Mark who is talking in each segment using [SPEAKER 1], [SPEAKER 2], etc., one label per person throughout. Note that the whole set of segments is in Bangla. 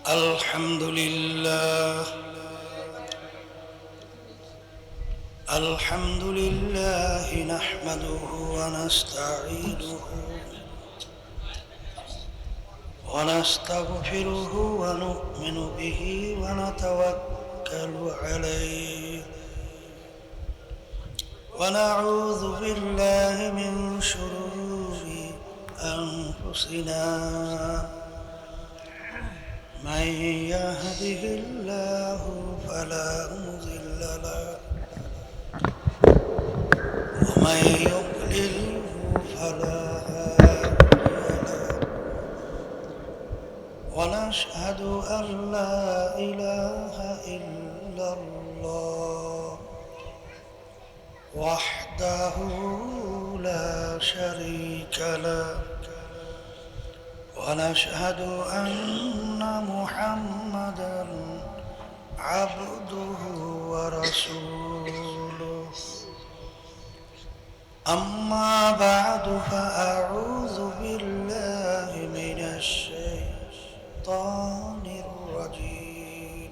[SPEAKER 1] الحمد لله الحمد لله نحمده ونستعينه ونستغفره ونؤمن به ونتوكل عليه ونعوذ بالله من شرور أنفسنا من يهده الله فلا مضل له ومن يضلله فلا هادي له ونشهد أن لا إله إلا الله وحده لا شريك له ونشهد أن محمدا عبده ورسوله أما بعد فأعوذ بالله من الشيطان الرجيم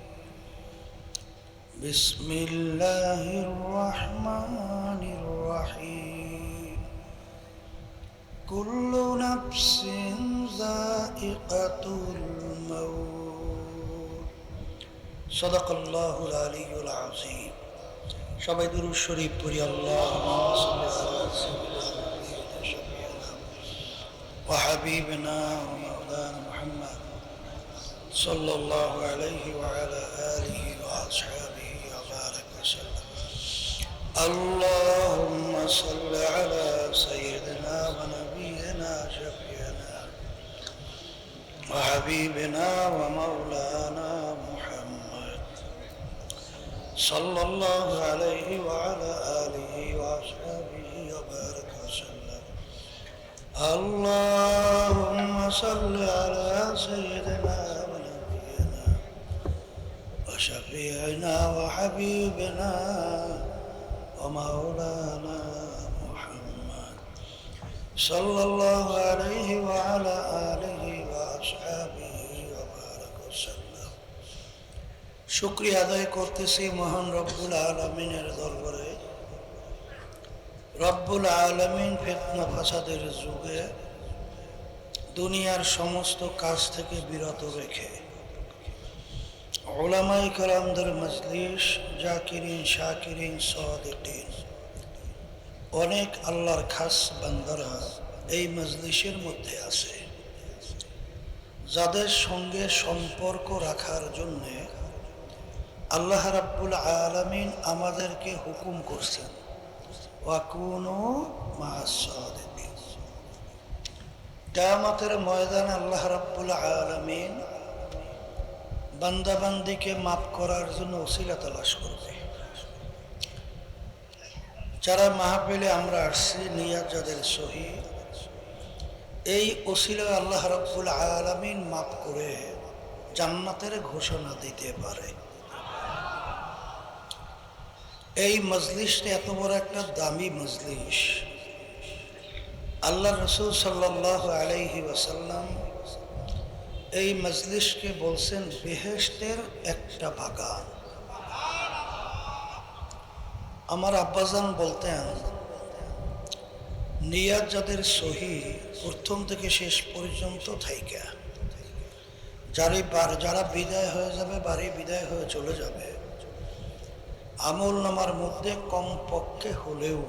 [SPEAKER 1] بسم الله الرحمن الرحيم كل نفس ذائقة الموت صدق الله العلي العظيم সবাই দুরূদ শরীফ পড়ি আল্লাহুম্মা সাল্লি আলা সাইয়্যিদিনা শাফিঈনা ওয়া হাবিবিনা ওয়া মাওলানা মুহাম্মদ সাল্লাল্লাহু আলাইহি ওয়া আলা আলিহি ওয়া আসহাবিহি ওয়া বারাক ওয়া সাল্লাম আল্লাহুম্মা সাল্লি আলা সাইয়্যিদিনা ওয়া নাবিয়িনা শাফিঈনা ওয়া হাবিবিনা ওয়া মাওলানা صلى الله عليه وعلى آله وأصحابه وبارك وسلم اللهم صل على سيدنا ونبينا وشفيعنا وحبيبنا ومولانا محمد صلى الله عليه وعلى آله وأصحابه وبارك وسلم শুকরিয়া আদায় করতেছি মহান রব্বুল আলামিনের দরবারে। রব্বুল আলামিন ফিতনা ফাসাদের যুগে দুনিয়ার সমস্ত কাজ থেকে বিরত রেখে উলামায়ে কেরামদের মজলিস, জাকিরিন শাকিরিন সাদিকিন অনেক আল্লাহর খাস বান্দারা এই মজলিসের মধ্যে আছে, যাদের সঙ্গে সম্পর্ক রাখার জন্য আল্লাহ রাব্বুল আলামিন আমাদেরকে হুকুম করছেন ওয়াকুনু মা'আস সাদিকিন। কিয়ামতের ময়দানে আল্লাহ রাব্বুল আলামিন বান্দাবান্দিকে মাফ করার জন্য ওসিলা তালাশ করবে। যারা মাহফিলে আমরা আসছি নিয়াত যাদের সহি, এই ওসিলা আল্লাহ রাব্বুল আলামিন মাফ করে জান্নাতের ঘোষণা দিতে পারে। এই মজলিসটা এত বড় একটা দামি মজলিস। আল্লাহ রসুল সাল্লাল্লাহু আলাইহি ওয়াসাল্লাম এই মজলিসকে বলছেন বেহেশতের একটা বাগান। আমার আব্বাজান বলতেন নিয়াত যাদের সহি প্রথম থেকে শেষ পর্যন্ত থাইকা যারা বিদায় হয়ে যাবে, বাড়ি বিদায় হয়ে চলে যাবে, আমল নামার মধ্যে কমপক্ষে হলেও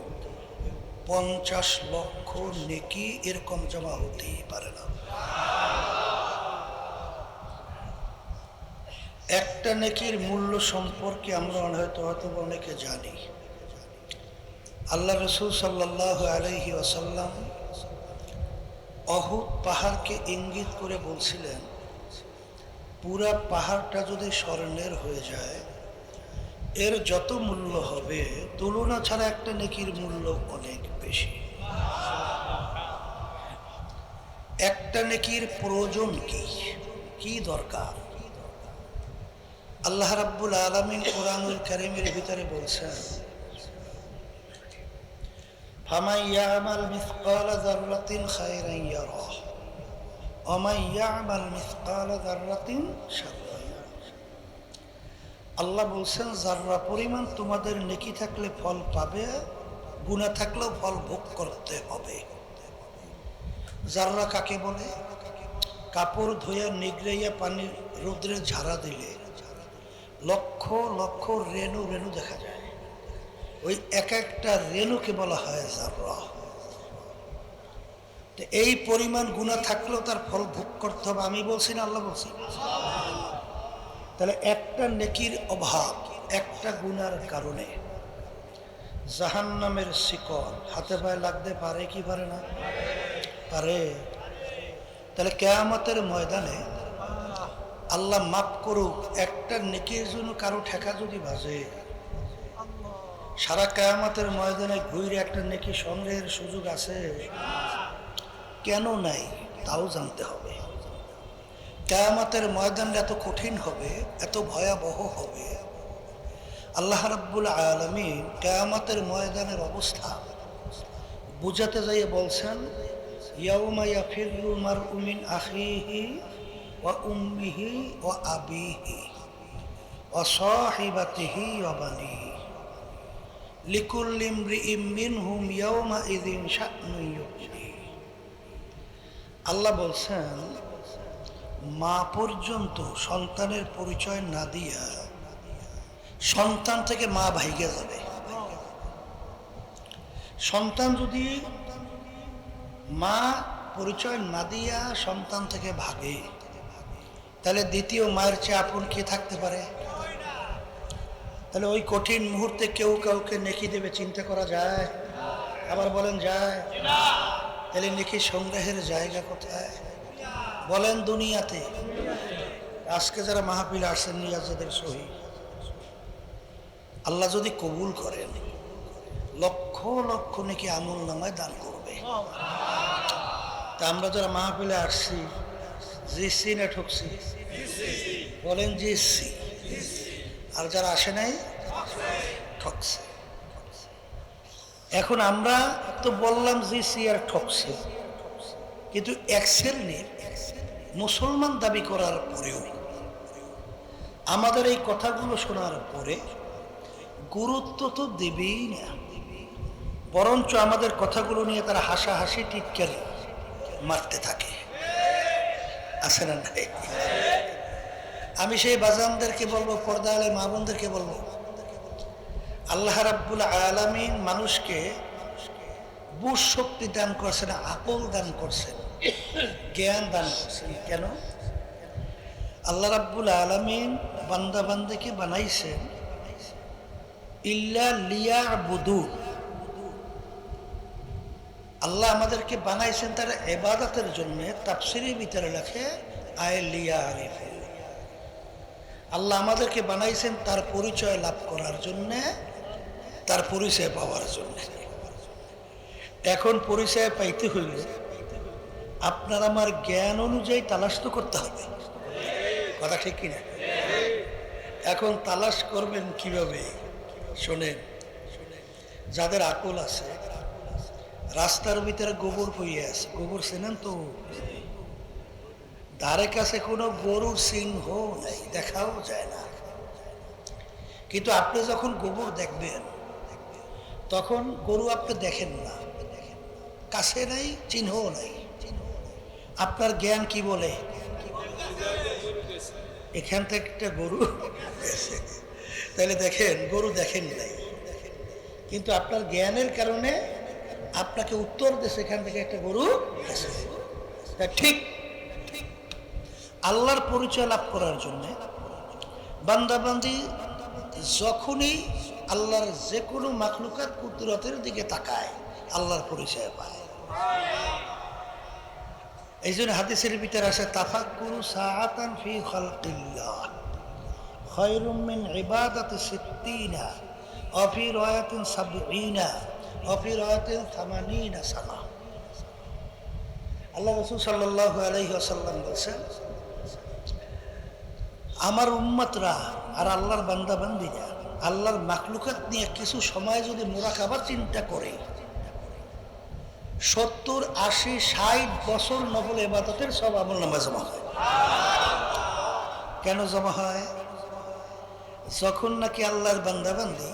[SPEAKER 1] 50 লক্ষ নেকি এরকম জমা হতেই পারে না। একটা নেকির মূল্য সম্পর্কে আমরা হয়তো অনেকে জানি। আল্লাহ রাসূল সাল্লাল্লাহু আলাইহি ওয়াসাল্লাম উহুদ পাহাড়কে ইঙ্গিত করে বলছিলেন, পুরা পাহাড়টা যদি স্বর্ণের হয়ে যায় এর যত মূল্য হবে তুলনা ছাড়া একটা নেকির মূল্য অনেক বেশি। একটা নেকির প্রয়োজন কি দরকার? আল্লাহ রাব্বুল আলামিন কোরআনুল কারীমের ভিতরে বলছেন, ফামান ইয়ামাল মিসকালা যাররাতিন খায়রান ইয়ারাহ ওয়া ইয়ামাল মিসকালা যাররাতিন শাররান ইয়ারা। আল্লাহ বলছেন যাররা পরিমাণ তোমাদের নেকি থাকলে ফল পাবে, গুনাহ থাকলেও ফল ভোগ করতে হবে। যাররা কাকে বলে? কাপড় ধুয়ে নিগড়াইয়া পানি রৌদ্রে ঝাড়া দিলে লক্ষ লক্ষ রেণু রেণু দেখা যায়, ওই এক একটা রেণুকে বলা হয় যাররা। এই পরিমাণ গুনাহ থাকলেও তার ফল ভোগ করতে হবে। আমি বলছি না, আল্লাহ বলছি। তাহলে একটা নেকির অভাব, একটা গুনার কারণে জাহান্নামের শিকল হাতে পায়ে লাগতে পারে কি পারে না? পারে। তাহলে কিয়ামতের ময়দানে আল্লাহ মাফ করুক, একটা নেকির জন্য কারো ঠেকা যদি বাজে, সারা কিয়ামতের ময়দানে ঘুরে একটা নেকি সংগ্রহের সুযোগ আছে? কেন নাই তাও জানতে হবে। কিয়ামতের ময়দান এত কঠিন হবে, এত ভয়াবহ হবে। আল্লাহ রাব্বুল আলামিন কিয়ামতের ময়দানের অবস্থা বুঝাতে যাইয়ে বলছেন, ইয়াউমা ইয়াফিরুল মারউ মিন আখিহি ওয়া উম্মিহি ওয়া আবিহি ওয়া সাহিবাতিহি ওয়া বানিহি লিকুল্লি ইমরিইম মিনহুম ইয়াউমা ইযিন শা'নুন ইউগনি। আল্লাহ বলছেন, মা পর্যন্ত সন্তানের পরিচয় না দিয়া সন্তান থেকে মা ভাইগে যাবে। সন্তান যদি মা পরিচয় না দিয়া সন্তান থেকে ভাগে, তাহলে দ্বিতীয় মায়ের চেয়ে আপন কে থাকতে পারে? তাহলে ওই কঠিন মুহূর্তে কেউ কাউকে নেকি দেবে চিন্তা করা যায়? আবার বলেন যায়? তাহলে নেকি সংগ্রহের জায়গা কোথায়? বলেন দুনিয়াতে। আজকে যারা মাহফিলে আসছেন নিয়াজদের সহিত, আল্লাহ যদি কবুল করেন লক্ষ লক্ষ নেকি আমল নামায় দান করবে। তা আমরা যারা মাহফিলে আসছি, জিসি না ঠকছি? বলেন জিসি। আর যারা আসে নাই ঠকছে। এখন আমরা তো বললাম জিসি আর ঠকছে, কিন্তু এক শ্রেণীর মুসলমান দাবি করার পরেও আমাদের এই কথাগুলো শোনার পরে গুরুত্ব তো দেবেই না, বরঞ্চ আমাদের কথাগুলো নিয়ে তারা হাসাহাসি টিটকারি মারতে থাকে। আছে না নাই? আমি সেই বাজানদেরকে বলবো, পর্দা আলে মা বোনদেরকে বলবো, আল্লাহ রাব্বুল আলামিন মানুষকে বুঝ শক্তি দান করছেন, আকল দান করছেন, জ্ঞান দান করছেন। কেন? আল্লাহ রাব্বুল আলামিন বান্দা বান্দাকে বানাইছেন ইল্লা লিয়াবুদু। আল্লাহ আমাদেরকে বানাইছেন তার ইবাদতের জন্য। তাফসীরের ভিতরে লেখে আয় লিয়ারিফু। আল্লাহ আমাদেরকে বানাইছেন তার পরিচয় লাভ করার জন্য, তার পরিচয় পাওয়ার জন্য। এখন পরিচয় পাইতে হইলে আপনার আমার জ্ঞান অনুযায়ী তালাশ তো করতে হবে। কথা ঠিক কিনা? এখন তালাশ করবেন কিভাবে? শোনেন, যাদের আকল আছে, রাস্তার ভিতরে গোবর পইয়ে আছে, গোবর চেনেন তো? ধারে কাছে কোনো গরুর চিহ্ন নাই, দেখাও যায় না। কিন্তু আপনি যখন গোবর দেখবেন তখন গরু আপনি দেখেন না, কাছে নাই, চিহ্নও নাই। আপনার জ্ঞান কি বলে? এখান থেকে একটা গরু গেছে। তাহলে দেখেন, গরু দেখেন নাই, কিন্তু আপনার জ্ঞানের কারণে আপনাকে উত্তর দেশে এখান থেকে একটা গরু গেছে। তা ঠিক আল্লাহর পরিচয় লাভ করার জন্য বান্দাবান্দি যখনই আল্লাহর যে কোনো মাখলুকাত কুদরতের দিকে তাকায়, আল্লাহর পরিচয় পায়। এই জন্য হাদিসের ভিতরে আসে, তাফাক্কুরু সাআতান ফি খালকিল্লাহ খায়রুম মিন ইবাদাতি সিত্তিনা ওয়া ফি রায়াতিন সাবঈনা ওয়া ফি রায়াতিন 80 সানা। আল্লাহ রাসূল সাল্লাল্লাহু আলাইহি ওয়াসাল্লাম বলেছেন, আমার উম্মতরা আর আল্লাহর বান্দা বান্দিরা আল্লাহর মাখলুকাত নিয়ে কিছু সময় যদি মুরাকাবার চিন্তা করে, 70, 80, 60 বছর নফল ইবাদতের সব আমল নামায় জমা হয়। কেন জমা হয়? যখন নাকি আল্লাহর বান্দা বান্দি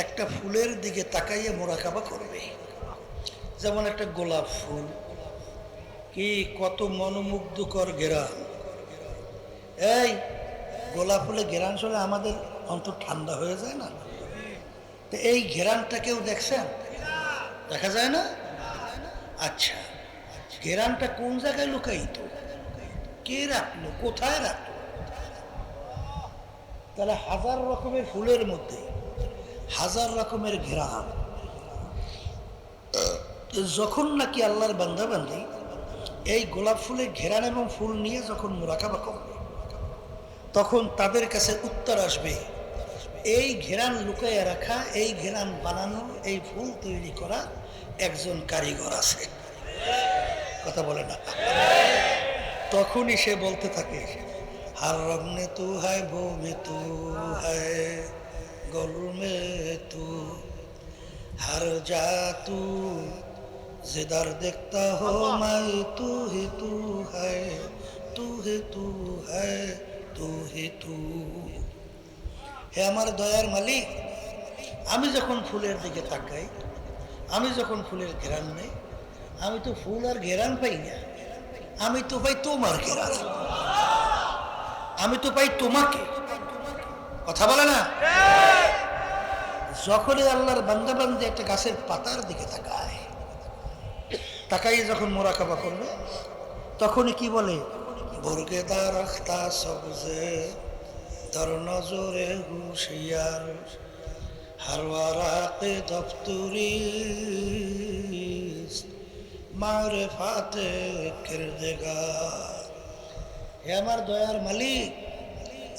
[SPEAKER 1] একটা ফুলের দিকে তাকাইয়ে মোরাকাবা করবে, যেমন একটা গোলাপ ফুল, কি কত মনোমুগ্ধকর ঘেরান! এই গোলাপ ফুলের ঘেরান শুনে আমাদের অন্তর ঠান্ডা হয়ে যায় না? তো এই ঘেরানটা কেউ দেখছেন? দেখা যায় না? আচ্ছা, ঘেরানটা কোন জায়গায় লুকাইত? কে রাখলো? কোথায় রাখলো? তাহলে হাজার রকমের ফুলের মধ্যে হাজার রকমের ঘেরান। যখন নাকি আল্লাহর বান্দা বান্দি এই গোলাপ ফুলের ঘেরান এবং ফুল নিয়ে যখন মুরাকাবা করবে, তখন তাদের কাছে উত্তর আসবে, এই ঘেরান লুকাইয়া রাখা, এই ঘেরান বানানো, এই ফুল তৈরি করা একজন কারিগর আছে। কথা বলে না? তখনই সে বলতে থাকে, हर रब ने तू है, वो में तू है, गुल में तू, हर जा तू, जिधर देखता हो मैं तू ही तू है, तू ही तू है, तू ही तू। হে আমার দয়ার মালিক, আমি যখন ফুলের দিকে তাকাই, আমি যখন ফুলের ঘেরান নেই, আমি তো ফুল আর ঘেরান পাই না, আমি তো পাই তোমার ঘেরান, আমি তো পাই তোমাকে। কথা বলে না? যখনই আল্লাহর বান্দা বান্দি একটা গাছের পাতার দিকে তাকায়, তাকাইয়ে যখন মোরাকাবা করবে, তখনই কি বলে, বর্গেদার আখতা সবজে দর নজরে হুশিয়ার, হারওয়ারাকে দফতুরি মারেফাতে কিরদেগার। হে আমার দয়ার মালিক,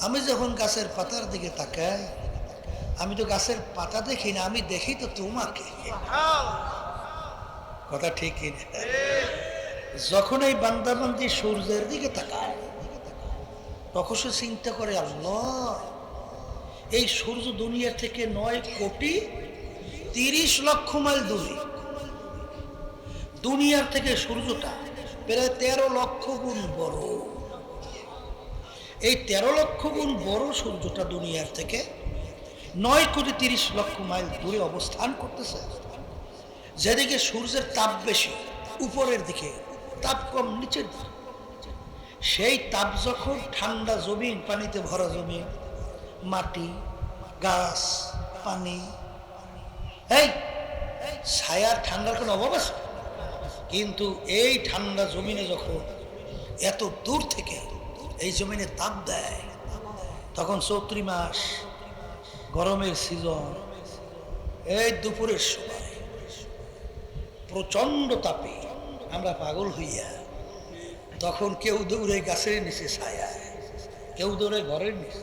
[SPEAKER 1] আমি যখন গাছের পাতার দিকে তাকাই, আমি তো গাছের পাতা দেখি না, আমি দেখি তো তোমাকে। কথা ঠিক কিনা? যখন এই বান্দাবান্দি সূর্যের দিকে তাকায়, তখন সে চিন্তা করে, আল্লাহ, এই সূর্য দুনিয়া থেকে 9,30,00,000 মাইল দূরে, দুনিয়ার থেকে সূর্যটা প্রায় 13 লক্ষ গুণ বড়। এই 13 লক্ষ গুণ বড় সূর্যটা দুনিয়ার থেকে 9,30,00,000 মাইল দূরে অবস্থান করতেছে। যেদিকে সূর্যের তাপ বেশি উপরের দিকে, তাপ কম নিচের দিকে। সেই তাপ যখন ঠান্ডা জমিন, পানিতে ভরা জমিন, মাটি, গাছ, পানি, এই ছায়ার ঠান্ডার কোনো অভাব আছে? কিন্তু এই ঠান্ডা জমিনে যখন এত দূর থেকে এই জমিনে তাপ দেয়, তখন চৈত্র মাস, গরমের সিজন, এই দুপুরের সময় প্রচন্ড তাপে আমরা পাগল হইয়া, তখন কেউ দৌড়ে গাছের নিচে ছায়ায়, কেউ দৌড়ে ঘরের নিচে।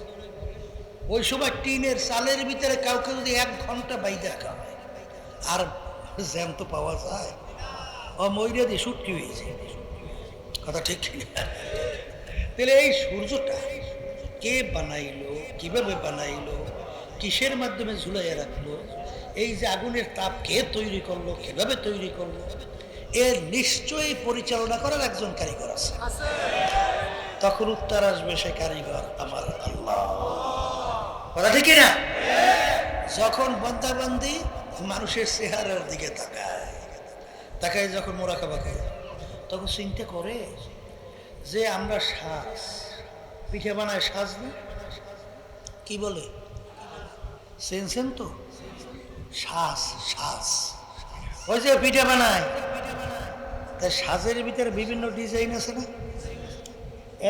[SPEAKER 1] ওই সময় টিনের চালের ভিতরে কাউকে যদি 1 ঘন্টা বাইরে রাখা হয়, আর জ্যাম তো পাওয়া যায়, ও ময়ূরে দিয়ে সুটকি হয়েছে। কথা ঠিক কিনা? তাহলে এই সূর্যটা কে বানাইলো, কিভাবে বানাইলো, কিসের মাধ্যমে ঝুলাইয়া রাখলো, এই যে আগুনের তাপ কে তৈরি করলো, কিভাবে তৈরি করলো, এর নিশ্চয়ই পরিচালনা করার একজন কারিগর আছে। তখন উত্তর আসবে, সে কারিগর আমার আল্লাহ। কথা ঠিক না? যখন বান্দাবান্দি মানুষের চেহারার দিকে তাকায় যখন মোরাকাবা করে, তখন চিন্তা করে যে আমরা সাজ, পিঠে বানায় সাজ না, কি বলে চেনছেন তো? সাজ, সাজ, ওই যে পিঠে বানায়, তাই সাজের ভিতরে বিভিন্ন ডিজাইন আছে না?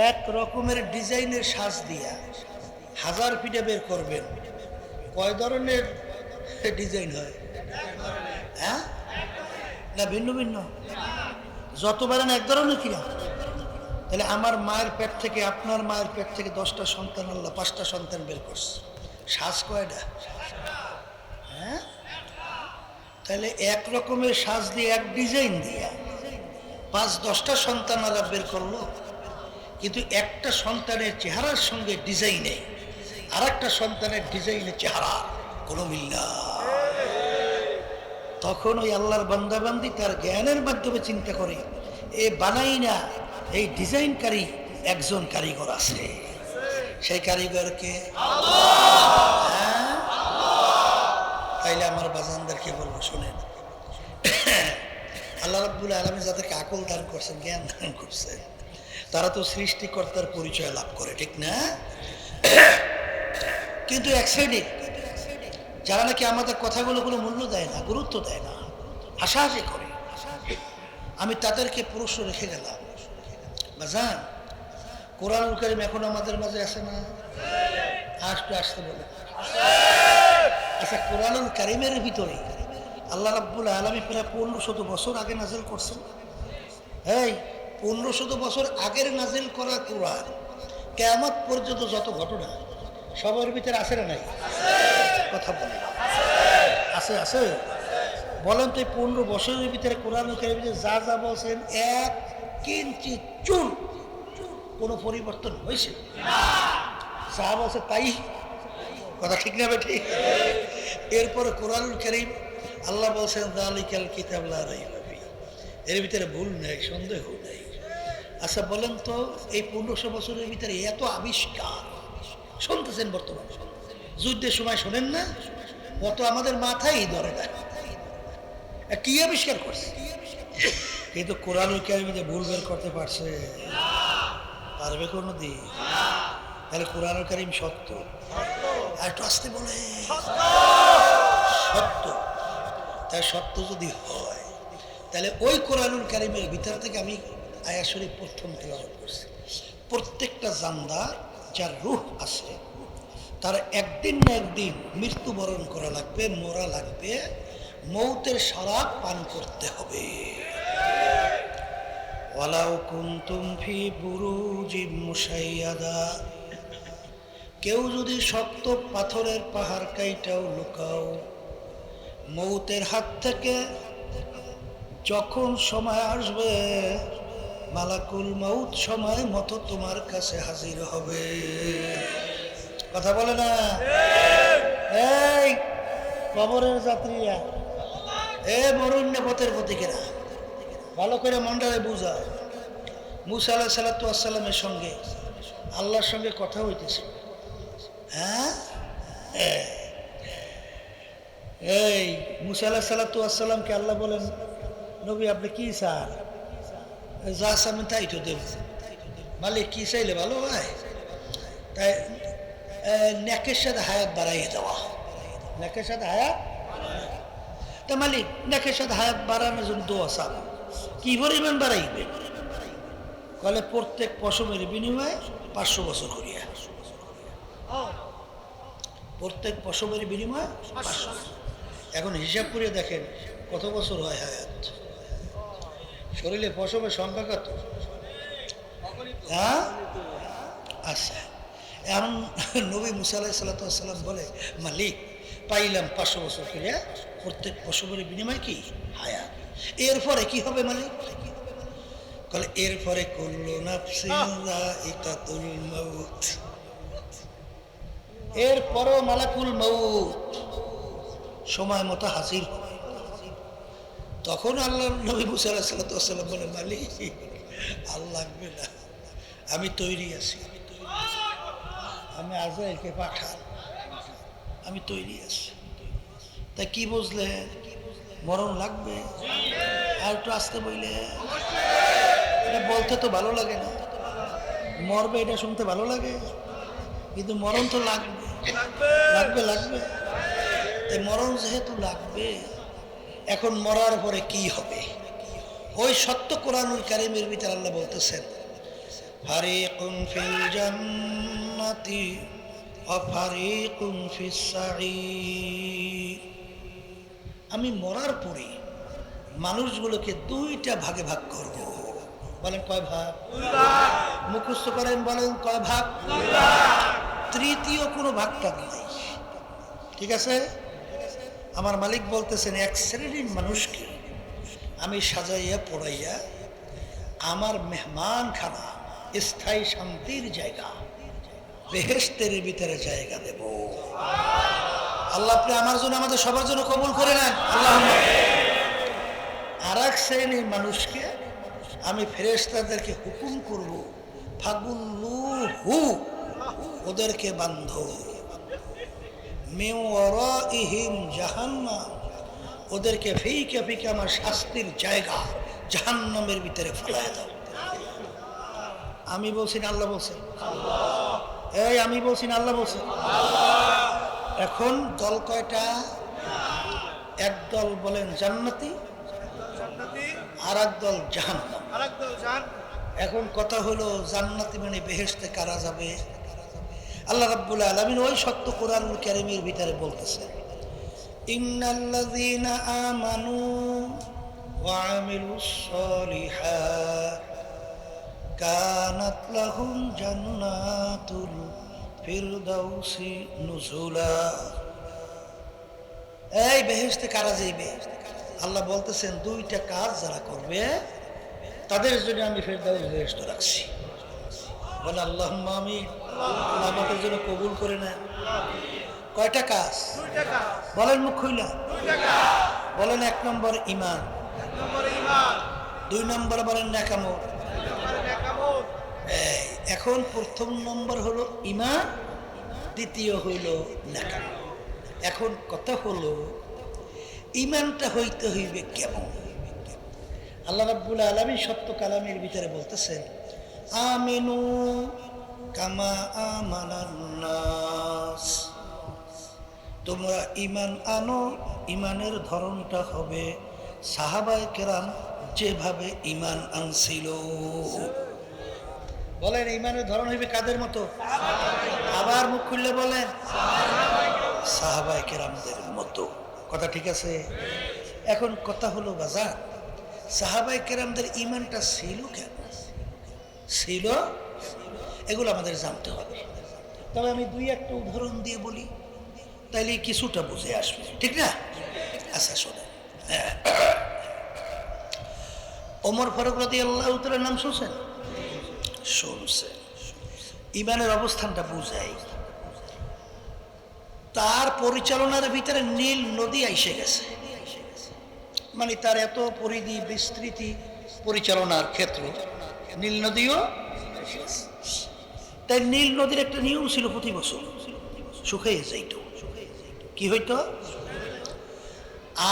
[SPEAKER 1] এক রকমের ডিজাইনের সাজ দিয়া 1000 পিঠে বের করবেন, কয় ধরনের ডিজাইন হয়? হ্যাঁ, না ভিন্ন ভিন্ন? যত বারেন এক ধরনের কিনা? তাহলে আমার মায়ের পেট থেকে, আপনার মায়ের পেট থেকে 10টা সন্তান আল্লাহ 5টা সন্তান বের করছে, সাজ কয়টা? হ্যাঁ, তাহলে এক রকমের সাজ দিয়ে, এক ডিজাইন দিয়ে 5-10টা সন্তান আল্লাহ বের করলো, কিন্তু একটা সন্তানের চেহারার সঙ্গে ডিজাইনে আর একটা সন্তানের ডিজাইনের চেহারা কোনো মিল না। তখন ওই আল্লাহর বান্দাবান্দি তার জ্ঞানের মাধ্যমে চিন্তা করে এ বানাই না, এই ডিজাইনকারী একজন কারিগর আছে। সেই কারিগরকে তাইলে আমার বাজানদেরকে বলবো, শোনেন, আল্লাহ রাব্বুল আলামিন যাদেরকে আকল দান করছেন, জ্ঞান দান করছেন, তারা তো সৃষ্টিকর্তার পরিচয় লাভ করে, ঠিক না? কিন্তু এক শ্রেণী যারা নাকি আমাদের কথাগুলো কোনো মূল্য দেয় না, গুরুত্ব দেয় না, হাসাহাসি করে, আমি তাদেরকে প্রশ্ন রেখে গেলাম, বাজান কোরআনুল কারীম এখন আমাদের মাঝে আছে না? আসতে বলে। আচ্ছা, কোরআনুল কারীমের ভিতরে আল্লাহ রাব্বুল আলামিন প্রায় 1500 বছর আগে নাজিল করছেন। এই 1500 বছর আগের নাজিল করা কোরআন কিয়ামত পর্যন্ত যত ঘটনা সবার ভিতরে আছে না নাই? কথা বলেন, আছে আছে? বলেন তো, এই 15 বছরের ভিতরে কোরআনুল কারীমে যা যা বলছেন এক কিঞ্চিত চুল কোনো পরিবর্তন হয়েছে? যা বলছে তাই, কথা ঠিক না ভাই? ঠিক। এরপরে কোরআনুল কারীম আল্লাহ বলছেন যালিকাল কিতাব লা রাইবা ফীহি, এর ভিতরে ভুল নেই, সন্দেহ নেই। আচ্ছা বলেন তো, এই 1500 বছরের ভিতরে এত আবিষ্কার শুনতেছেন, বর্তমান যুদ্ধের সময় শোনেন না? কত আমাদের মাথায় ধরে না, কি আবিষ্কার করছে। কিন্তু কোরআনুল কারীমে যে ভুল বের করতে পারছে, পারবে কোনো দিন? তাহলে কোরআনুল কারীম সত্য, আর একটু আসতে বলে সত্য। তাই সত্য যদি হয়, তাহলে ওই কোরআনুল কারীমের ভিতর থেকে আমি আয়াত শরীফ প্রথম তেলাওয়াত করছি। প্রত্যেকটা জানদার যার রূহ আছে, তার একদিন না একদিন মৃত্যুবরণ করা লাগবে, মরা লাগবে, মৌতের শরাব পান করতে হবে। ওয়ালাউ কুনতুম ফি বুরুজিম মুশাইয়াদা, কেউ যদি শক্ত পাথরের পাহাড় কাইটাও লুকাও, মৌতের হাত থেকে যখন সময় আসবে, মালাকুল মৌত সময় মতো তোমার কাছে হাজির হবে। কথা বলে না? এই কবরের যাত্রীরা, এ মরুণ্য পথের প্রতীকেরা, ভালো করে মন্ডলে বুঝা। মুসা আলাইহিস সালাতু ওয়াস সালামের সঙ্গে আল্লাহর সঙ্গে কথা হইতেছে। হ্যাঁ, এই মুসা আলাইহিস সালাতু ওয়াস সালামকে আল্লাহ বলেন, নবী আপনি কি চান? যা চান তাই তো দেব। মালিক কি চাইলে ভালো হয়? তাই নেকের সাথে হায়াত বাড়াইয়ে দেওয়া, নেকের সাথে হায়াত। তা মালিক নেকের সাথে হায়াত বাড়ানোর জন্য দোয়া চান, কি পরিমাণ বাড়াইবে? বলে প্রত্যেক পশমের বিনিময়ে 500 বছর করিয়া, প্রত্যেক পশমের বিনিময়ে 500। এখন হিসাব করে দেখেন কত বছর হয় হায়াত। শরীরে পশমের সংখ্যা কত? হ্যাঁ, আচ্ছা। এখন নবী মুসা আলাইহিস সালাতু ওয়াস সালাম বলে, মালিক পাইলাম 500 বছর করিয়া, প্রত্যেক পশমের বিনিময়ে কি হায়াত। এরপরে কি হবে মালিক? বলে এরপরে কুল্লু নাফসিন যায়িকাতুল মাউত, এরপরও মালাকুল মউত সময় মতো হাজির হবে। তখন আল্লাহ নবী মুসা আলাইহিস সালাতু ওয়াস সালাম বলে, মালিক আর লাগবে না, আমি তৈরি আছি, আমি আজরাইলকে পাঠান, আমি তৈরি আছি। তাই কি বুঝলে? মরণ লাগবে। আর একটু আসতে বইলে, এটা বলতে তো ভালো লাগে না, মরবে এটা শুনতে ভালো লাগে, কিন্তু মরণ তো লাগবে, লাগবে লাগবে। তাই মরণ যেহেতু লাগবে, এখন মরার পরে কি হবে? ওই সত্য কোরআনুল কারীমের ভিতরে আল্লাহ বলতেছেন, ফারিকুন ফিল জান্নাতি ওয়া ফারিকুন ফিস সাঈর। আমি মরার পরে মানুষগুলোকে 2টা ভাগে ভাগ করব। বলেন কয় ভাগ? মুখস্থ করেন, বলেন কয় ভাগ? তৃতীয় কোনো ভাগটা নাই, ঠিক আছে? আমার মালিক বলতেছেন, এক শ্রেণীর মানুষকে আমি সাজাইয়া পড়াইয়া আমার মেহমানখানা, স্থায়ী শান্তির জায়গা, বেহেশতের ভিতরে জায়গা দেব। আল্লাহ আপনি আমার জন্য আমাদের সবার জন্য কবুল করে নেন আল্লাহুম্মা। আর এক শ্রেণীর মানুষকে আমি ফেরেশতাদেরকে হুকুম করব, ফাগুল্লুহু, ওদেরকে বান্ধো, মিন ওয়ারাইহিম জাহান্নাম, ওদেরকে ফিকে ফিকে আমার শাস্তির জায়গা জাহান্নামের ভিতরে ফেলায় দাও। আমি বলছি না আল্লাহ বলছেন? এই আমি বলছি না আল্লাহ বলছেন? এখন দল কয়টা? এক দল বলেন জান্নাতি, আর এক দল জাহান্নাম। এখন কথা হলো জান্নাতি মানে বেহেশতে কারা যাবে? আল্লাহ রাব্বুল আলামিন ওই সত্য কোরআনুল কারীমের ভিতরে বলতেছেন, ইন্নাল্লাযীনা আমানু ওয়া আমিলুস সলিহাত কানাত লাহুম জান্নাতুল ফিরদাউসি নুজুলা। এই বেহেশতে কারা যাইবে? আল্লাহ বলতেছেন দুইটা কাজ যারা করবে তাদের জন্য আমি ফিরদাউস বেহেশত রাখছি। বলে আল্লাহুম্মা আমিন। আল্লাহ আমাদের জন্য কবুল করে নেন। কয়টা কাজ বলেন? মুখ খুইলা বলেন। এক নম্বর ঈমান, দুই নম্বর বলেন নেকামল। এখন প্রথম নম্বর হলো ঈমান, দ্বিতীয় হইল নেকামল। এখন কথা হলো ঈমানটা হইতে হইবে কেমন? আল্লাহ রাব্বুল আলামিন সত্য কালামের ভিতরে বলতেছেন, আমিনু কামা আমানান নাস, তোমরা ঈমান আনো, ঈমানের ধরনটা হবে সাহাবায়ে কেরাম যেভাবে ঈমান আনছিল। বলেন ঈমানের ধরন হইবে কাদের মতো? আবার মুখ খুললে বলেন সাহাবায়ে কেরামদের মতো। কথা ঠিক আছে? এখন কথা হলো বাজার, সাহাবায়ে কেরামদের ঈমানটা ছিল কেন ছিল, এগুলো আমাদের জানতে হবে। তবে আমি দুই একটা উদাহরণ দিয়ে বলি, তাইলে কিছুটা বুঝে আসবে, ঠিক না? আচ্ছা শোনেন, ওমর ফারুক রাদিয়াল্লাহু তাআলার নাম শুনছেন? শুনছেন। ঈমানের অবস্থানটা বুঝাই। তার পরিচালনার ভিতরে নীল নদী আইসে গেছে, মানে তার এত পরিধি বিস্তৃতি পরিচালনার ক্ষেত্র, নীল নদীও। তাই নীল নদীর একটা নিয়ম ছিল, প্রতি বছর শুকিয়ে যাইত। কি হইতো?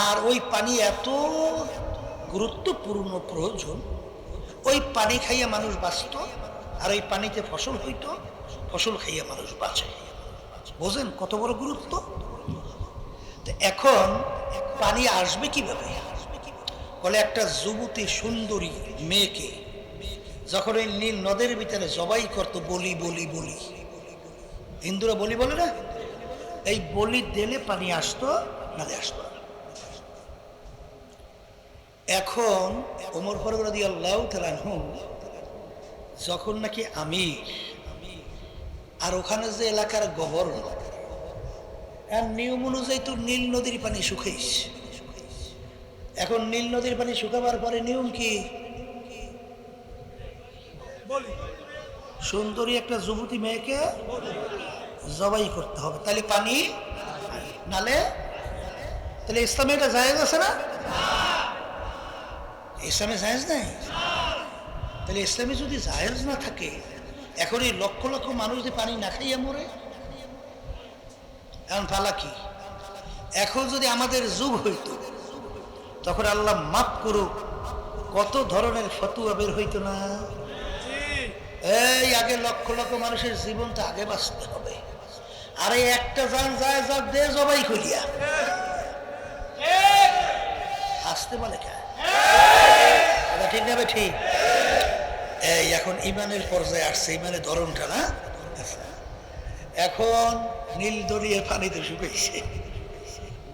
[SPEAKER 1] আর ওই পানি এত গুরুত্বপূর্ণ প্রয়োজন, ওই পানি খাইয়া মানুষ বাঁচত, আর ওই পানিতে ফসল হইত, ফসল খাইয়া মানুষ বাঁচে। বোঝেন কত বড় গুরুত্ব? এখন পানি আসবে কিভাবে? বলে একটা যুবতী সুন্দরী মেয়েকে যখন ওই নীল নদের ভিতরে জবাই করতো, বলি বলি বলি, হিন্দুরা বলি বলে না, এই বলি দিলে পানি আসতো, নালে আসতো। এখন ওমর ফারুক রাদিয়াল্লাহু তাআলা আনহু যখন নাকি আমির, আর ওখানে যে এলাকার গভর্নর, আর নিয়ম অনুযায়ী তো নীল নদীর পানি শুকাইছে। এখন নীল নদীর পানি শুকাবার পরে নিয়ম কি? সুন্দরী একটা যুবতী মেয়েকে জবাই করতে হবে, তাহলে পানি নালে। তাহলে ইসলামে এটা জায়েজ আছে না? ইসলামে জায়েজ নাই। তাহলে ইসলামে যদি জায়েজ না থাকে, এখন এই লক্ষ লক্ষ মানুষ যে পানি না খাইয়া মরে, এখন পালা কি? এখন যদি আমাদের যুগ হইতো, তখন আল্লাহ মাফ করুক, কত ধরনের ফতুয়া বের হইতো না? এই আগে লক্ষ লক্ষ মানুষের জীবনটা আগে বাঁচতে হবে, আর এই একটা জান যায় যা দে জবাই করিয়া আসতে বলে কে? এটা ঠিক না? ঠিক। এই এখন ইমানের পর্যায়ে আসছে, ইমানের ধরনটা না। এখন নীল দরিয়া পানিতে শুকাইছে,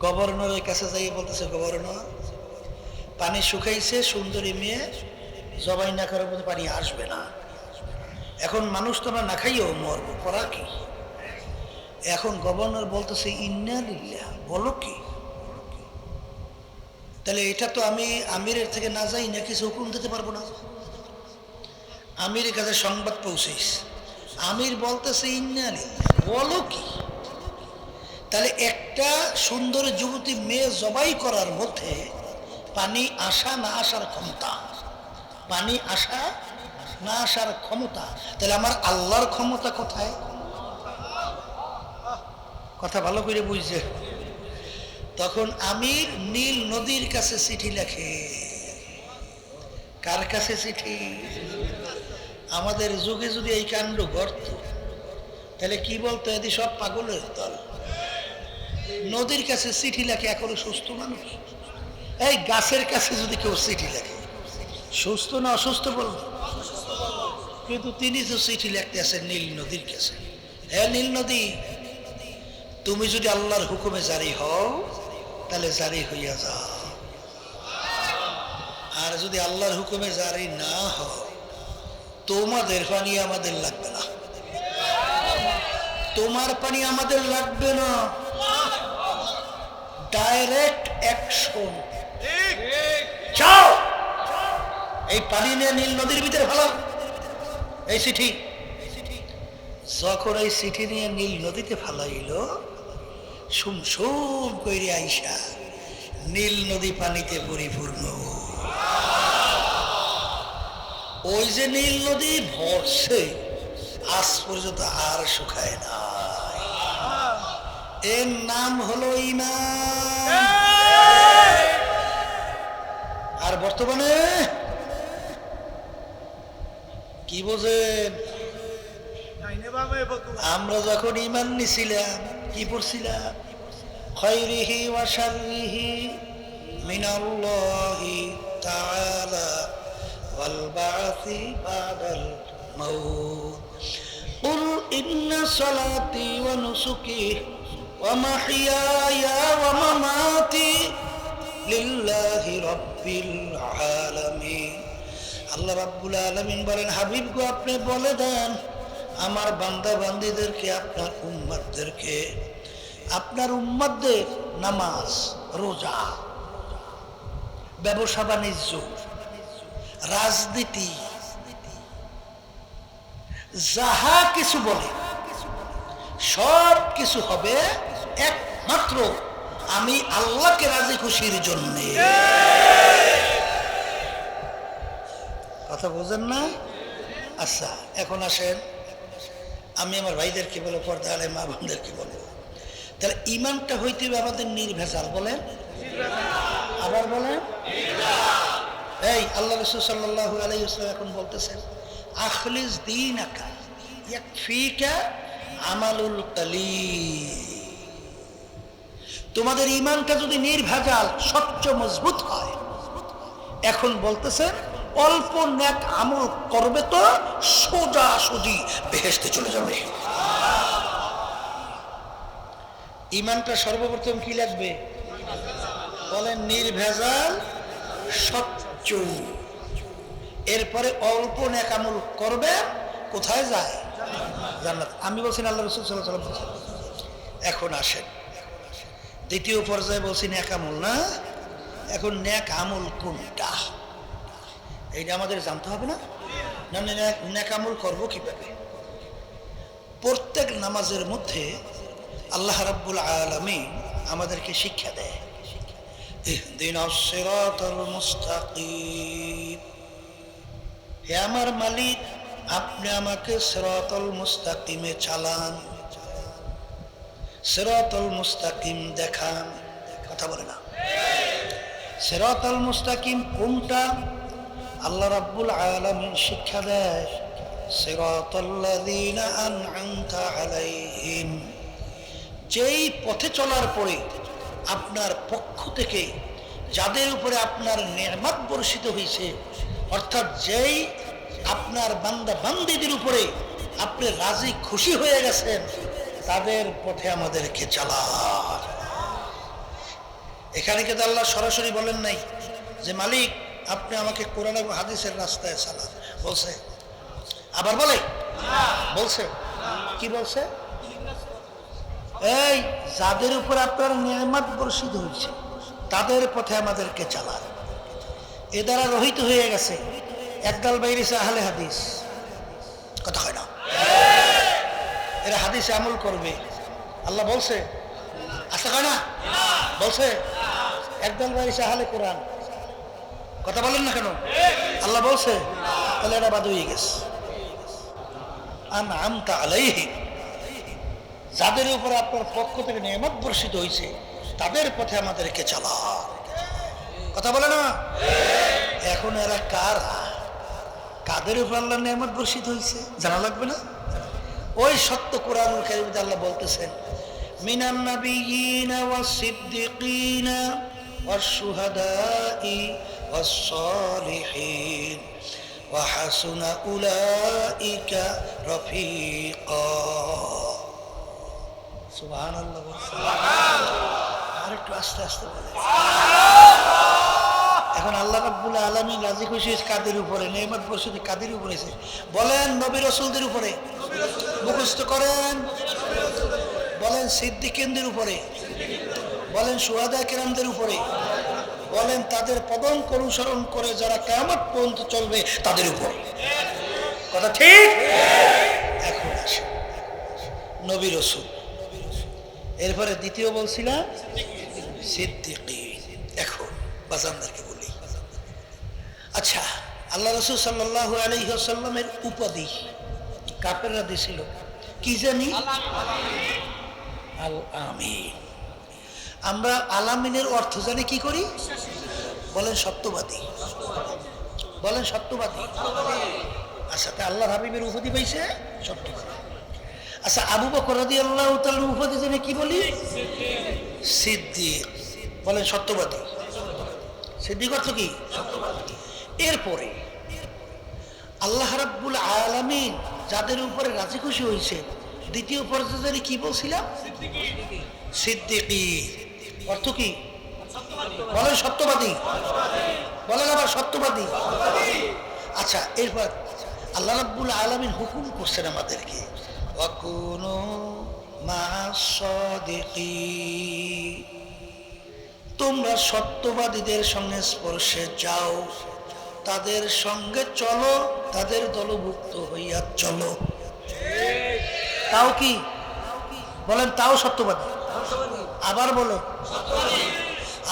[SPEAKER 1] গভর্নরের কাছে যাই বলতেছে, গভর্নর পানি শুকাইছে, সুন্দরী মেয়ে জবাই না করার মধ্যে পানি আসবে না। এখন মানুষ তো আমরা না খাইও মরবো, করা কি? এখন গভর্নর বলতেছে ইন্না লিল্লাহ। বলো কি? তাহলে এটা তো আমি আমিরের থেকে না যাই না কিছু হুকুম দিতে পারবো না। আমিরের কাছে সংবাদ পৌঁছেছে, আমির বলতেছে ইন্না লিল্লাহ। বলো কি? তাহলে একটা সুন্দর যুবতী মেয়ে জবাই করার মধ্যে পানি আসা না আসার ক্ষমতা, পানি আসা না আসার ক্ষমতা, তাহলে আমার আল্লাহর ক্ষমতা কোথায়? কথা ভালো করে বুঝছে। তখন আমির নীল নদীর কাছে চিঠি লেখে। কার কাছে চিঠি? আমাদের যুগে যদি এই কাণ্ড ঘটত তাহলে কি বলতো, এদি সব পাগলের দল। নদীর কাছে চিঠি লেখে এখনো সুস্থ মানুষ। এই গাছের কাছে যদি কেউ চিঠি লেখে, সুস্থ না অসুস্থ বলবো? কিন্তু তিনি তো চিঠি লিখতে আছেন নীল নদীর কাছে। হ্যাঁ নীল নদী, তুমি যদি আল্লাহর হুকুমে জারি হও তাহলে জারি হইয়া যাও, আর যদি আল্লাহর হুকুমে জারি না হও তোমাদের পানি আমাদের লাগবে না, তোমার পানি আমাদের লাগবে না। Direct action. যাও এই পানি নিয়ে নীল নদীর ভিতরে ফেলো এই চিঠি। যখন এই চিঠি নিয়ে নীল নদীতে ফেলাইল, সুমসুম কইরে আইসা নীল নদী পানিতে পরিপূর্ণ। ওই যে নীল নদী ভরছে আজ পর্যন্ত আর শুকায় না। এর নাম হলো ঈমান। আর বর্তমানে কি বোঝেন? আমরা যখন ঈমান নিছিলাম কি পড়ছিলাম? খায়রিহি ওয়া শাররিহি মিনাল্লাহি তাআলা ওয়াল বা'সি বাদাল মাউত। কুল ইন্না সালাতি ওয়া নুসুকি ওয়া মাহইয়ায়া ওয়া মামাতি লিল্লাহি রাব্বিল আলামিন। আল্লাহ রাব্বুল আলামিন বলেন, হাবিব গো আপনি বলে দেন আমার বান্দা বান্দীদেরকে, আপনার উম্মতদেরকে, আপনার উম্মতদের নামাজ, রোজা, ব্যবসা বাণিজ্য, রাজনীতি, যাহা কিছু বলে সব কিছু হবে একমাত্র আমি আল্লাহকে রাজি খুশির জন্য। কথা বোঝেন না? আচ্ছা এখন আসেন, আমি আমার ভাইদেরকে বলবো, পর্দা আলে মা বোনদেরকে বলবো, তাহলে ইমানটা হইতে হবে আমাদের নির্ভেজাল। বলেন, আবার বলেন। এই আল্লাহ রাসূল সাল্লাল্লাহু আলাইহি ওয়াসাল্লাম এখন বলতেছেন, আখলিস দীনাকা ইয়াকফিকা আমালুল কালিল। তোমাদের ইমানটা যদি নির্ভেজাল, স্বচ্ছ, মজবুত হয়, এখন বলতেছেন অল্প নেক আমল করবে তো সোজা সুজি বেহেশতে চলে যাবে। ইমানটা সর্বপ্রথম কি লাগবে? বলেন, নির্ভেজাল, স্বচ্ছ। এরপরে অল্প নেক আমল করবে, কোথায় যায়? জান্নাত। আমি বলছি না, আল্লাহ রাসূল সাল্লাল্লাহু আলাইহি ওয়াসাল্লাম বলেছেন। এখন আসেন দ্বিতীয় পর্যায়ে, বলছি নেক আমল না। এখন নেক আমল কোনটা এইটা আমাদের জানতে হবে না? না নেক আমল করবো কিভাবে? প্রত্যেক নামাজের মধ্যে আল্লাহ রাব্বুল আলামিন আমাদেরকে শিক্ষা দেয়, ইহদিনাস সিরাতাল মুস্তাকিম। হে আমার মালিক, আপনি আমাকে সিরাতাল মুস্তাকিমে চালান, সিরাতাল মুস্তাকিম দেখান। কথা বলে না? সিরাতাল মুস্তাকিম কোনটা? আল্লাহ রাব্বুল আলামিন শিক্ষা দেয়, সিরাতাল্লাযীনা আন'আমতা আলাইহিম। যেই পথে চলার পরে আপনার পক্ষ থেকে যাদের উপরে আপনার নিয়ামত বর্ষিত হয়েছে, অর্থাৎ যেই আপনার বান্দা বান্দীদের উপরে আপনি রাজি খুশি হয়ে গেছেন, তাদের পথে আমাদেরকে চালান। এখানে কিন্তু আল্লাহ সরাসরি বলেন নাই যে মালিক আপনি আমাকে কোরআন এবং হাদিসের রাস্তায় চালান, বলছে? আবার বলে বলছে কি বলছে? এই যাদের উপর আপনার নিয়ামত বর্ষিত হয়েছে তাদের পথে আমাদেরকে চালান। এ দ্বারা রহিত হয়ে গেছে একদল বাইরেছে আহলে হাদিস। কথা হয় না? এরা হাদিসে আমল করবে। আল্লাহ বলছে আচ্ছা কয় না বলছে একদল ভাই সাহালে কোরআন কথা বলেন না কেন আল্লাহ বলছে তাহলে এটা বাদ হয়ে গেছে আনআমতা আলাইহিম যাদের উপর আপনার পক্ষ থেকে নিয়ামত বর্ষিত হয়েছে তাদের পথে আমাদেরকে চালা কথা বলে না এখন এরা কাদের উপর আল্লাহ নিয়ামত বর্ষিত হয়েছে জানা লাগবে না ওই সত্য কোরআনুল কারীমে আল্লাহ বলতেছেন মিনান নাবিয়িনা ওয়াস সিদ্দিকিনা ওয়াস শুহাদাই ওয়াস সালিহিন ওয়া হাসুনা উলাইকা রফিকা সুবহানাল্লাহ আর একটু আস্তে আস্তে বলে এখন আল্লাহ রাব্বুল আলামিন রাজি খুশি কাদের উপরে নিয়ামত বর্ষিত কাদের উপরে বলেন নবী রাসূলদের উপরে মুখস্থ করেন বলেন সিদ্দিকীনদের উপরে বলেন শুহাদা কিরামদের উপরে বলেন তাদের পদাঙ্ক অনুসরণ করে যারা কিয়ামত পর্যন্ত চলবে তাদের উপরে কথা ঠিক এখন আসে নবী রাসূল এরপরে দ্বিতীয় বলছিলাম সিদ্দিকীন এখন বাজানদারকে বলি আচ্ছা আল্লাহ রাসূল সাল্লাল্লাহু আলাইহি ওয়াসাল্লামের উপাধি কাফেররা দিছিল কি জানি আল আমিন আমরা আল আমিনের অর্থ জানি কি করি বলেন সত্যবাদী বলেন সত্যবাদী আচ্ছা তা আল্লাহর হাবিবের উপাধি পাইছে সত্যবাদী আচ্ছা আবু বকর রাদিয়াল্লাহু তাআলার উপাধি জানি কি বলি সিদ্দিক বলেন সত্যবাদী সিদ্দিক অর্থ কি সত্যবাদী এরপরে আল্লাহ রাব্বুল আলামিন যাদের উপরে রাজি খুশি হয়েছে দ্বিতীয় পর্যায়ে কি বলছিলাম সিদ্দিকী অর্থ কি বলেন সত্যবাদী বলেন আবার সত্যবাদী আচ্ছা এরপর আল্লাহ রাব্বুল আলামিন হুকুম করছেন আমাদেরকে ওয়াকুনু মা'আস সাদিকিন তোমরা সত্যবাদীদের সঙ্গে স্পর্শে যাও তাদের সঙ্গে চলো তাদের দলভুক্ত হইয়া চলো তাও কি বলেন তাও সত্যবাদী আবার বলো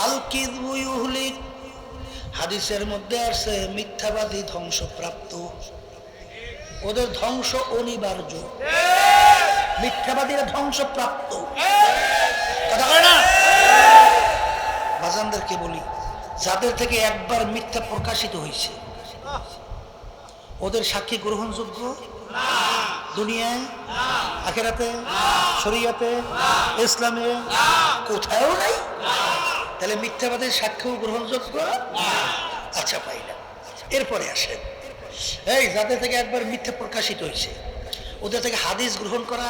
[SPEAKER 1] আল কিযবু ইউহলিক হাদিসের মধ্যে আছে মিথ্যাবাদী ধ্বংসপ্রাপ্ত ওদের ধ্বংস অনিবার্য মিথ্যাবাদীরা ধ্বংসপ্রাপ্ত কথা বলে না বাজানদেরকে বলি যাদের থেকে একবার মিথ্যা প্রকাশিত হয়েছে ওদের সাক্ষী গ্রহণযোগ্য দুনিয়ায় আখিরাতে শরীয়তে ইসলামে কোথাও নাই তাহলে মিথ্যাবাদের সাক্ষ্য গ্রহণযোগ্য আচ্ছা পাই না এরপরে আসেন এই যাদের থেকে একবার মিথ্যা প্রকাশিত হয়েছে ওদের থেকে হাদিস গ্রহণ করা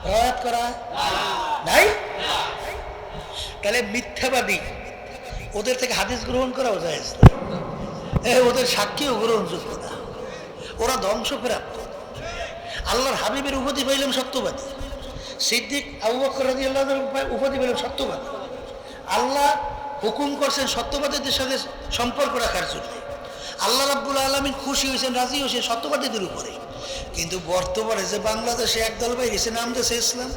[SPEAKER 1] রওয়ায়াত করা নাই তাহলে মিথ্যাবাদী ওদের থেকে হাদিস গ্রহণ করাও যায় ওদের সাক্ষীও গ্রহণযোগ্য না ওরা ধ্বংসপ্রাপ্ত আল্লাহর হাবিবের উপাধি পাইলাম সত্যবাদী সিদ্দিক আবু বকর রাদিয়াল্লাহু আনহু উপাধি পেলাম সত্যবাদী আল্লাহ হুকুম করছেন সত্যবাদীদের সাথে সম্পর্ক রাখার জন্য আল্লাহ রাব্বুল আলামিন খুশি হয়েছেন রাজি হয়েছেন সত্যবাদীদের উপরে কিন্তু বর্তমানে যে বাংলাদেশে একদল বাইরেছে নাম দেশে ইসলাম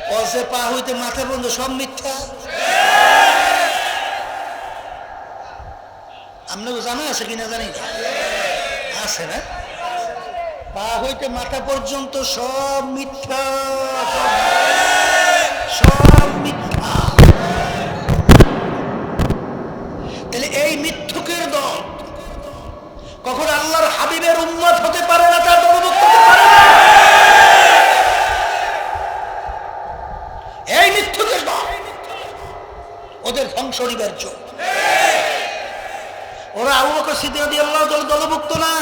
[SPEAKER 1] ও যে পা হইতে মাথা বন্ধ সব মিথ্যা আপনাকে জানা আছে কিনা জানি না আছে না পা হইতে মাথা পর্যন্ত সব মিথ্যা সব মিথ্যা তাহলে এই মিথ্যুকের দল কখন আল্লাহর হাবিবের উম্মত হতে পারে না তার দলভুক্ত হতে পারে না এই মিথ্যুকের দল ওদের ধ্বংস অনিবার্য ওরা আবু বকর সিদ্দিক রাদিয়াল্লাহু তাআলা দলভুক্ত না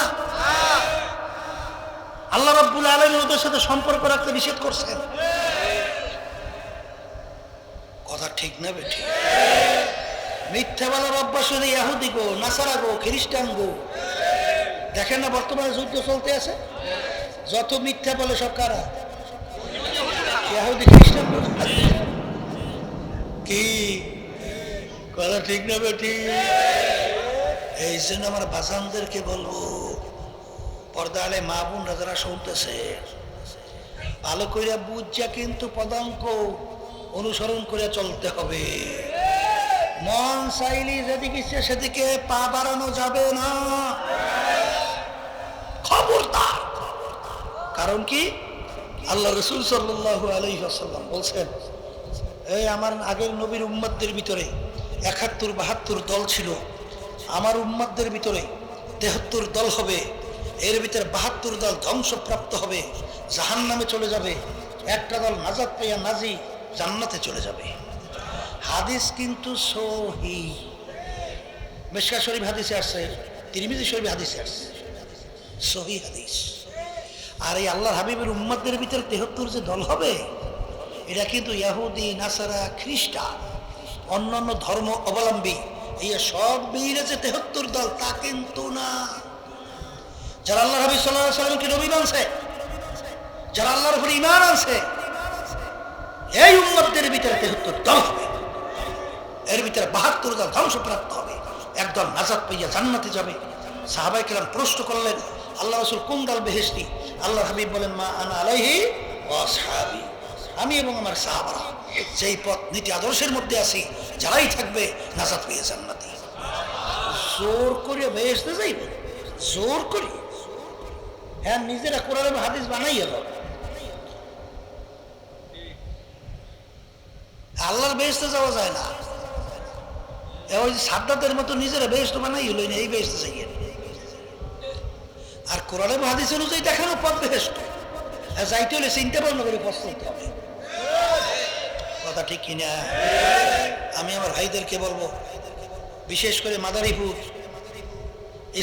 [SPEAKER 1] আল্লাহ রাব্বুল আলামিন ওদের সাথে সম্পর্ক রাখতে নিষেধ করছেন কথা ঠিক না বেঠি মিথ্যা বলার অভ্যাস হলে ইহুদি গো নাসারা গো খ্রিস্টান গো দেখেন না বর্তমানে যুদ্ধ চলতে আছে যত মিথ্যা বলে সব কারা ইহুদি খ্রিস্টান কি কথা ঠিক না বেঠি এই জন্য আমার বাজানদেরকে বলবো পর্দা আলে মা বোনরা যারা শুনতেছে ভালো কইরা বুঝা কিন্তু পদাঙ্ক অনুসরণ করে চলতে হবে। মন চাইলে যেদিকে ইচ্ছে সেদিকে পা বাড়ানো যাবে না, খবরদার। কারণ কি, আল্লাহ রাসূল সাল্লাল্লাহু আলাইহি ওয়াসাল্লাম বলছেন, এই আমার আগের নবীর উম্মতদের ভিতরে ৭১-৭২ দল ছিল, আমার উম্মতদের ভিতরে ৭৩ দল হবে, এর ভিতরে ৭২ দল ধ্বংসপ্রাপ্ত হবে, জাহান্নামে চলে যাবে, একটা দল নাজাত পাইয়া নাজি জান্নাতে চলে যাবে। হাদিস কিন্তু সহিহ, মিশকাত শরীফ হাদিসে আসছে, তিরমিজি শরীফ হাদিসে আসছে, সহিহ হাদিস। আর এই আল্লাহর হাবিবের উম্মতদের ভিতরে ৭৩ যে দল হবে, এটা কিন্তু ইহুদি, নাসারা, খ্রিস্টান, অন্যান্য ধর্ম অবলম্বী, এই সব মিলে যে ৭৩ দল তা কিন্তু না। যারা আল্লাহ হাবিব সাল্লাল্লাহু আলাইহি ওয়াসাল্লামকে নবী মানছে, যারা আল্লাহর উপর ঈমান আনছে, এই উম্মতদের ভিতরে ৭৩ দল হবে। এর ভিতরে ৭২ দল ধ্বংসপ্রাপ্ত হবে, একদল নাজাত পাইয়া জান্নাতে যাবে। সাহাবায়ে কেরাম প্রশ্ন করলেন, আল্লাহ রাসূল কোন দল বেহেশতি? আল্লাহ হাবিব বলেন, মা আনা আলাইহি ওয়া আসহাবি, আমি এবং আমার সাহাবারা যেই পথ নীতি আদর্শের মধ্যে আছি, যারাই থাকবে নাজাত পেয়ে জান্নাতি। জোর করে বেহেশতে যাইবে, জোর করে? হ্যাঁ, নিজেরা কোরআন এবং হাদিস বানাইয়া দাও। আল্লাহর বেহেশতে যাওয়া যায় না। ওই সাদ্দাতের মতো নিজেরা বেহেশত বানাই হলো না, এই বেহেশতে যাইয়ে। আর কোরআন এবং হাদিস অনুযায়ী দেখানো পথ বেহেশত, যাইতে হলে চিন্তা ভাবনা করে পথ চলতে হবে। কথা ঠিক কিনা? আমি আমার ভাইদেরকে বলবো, বিশেষ করে মাদারীপুর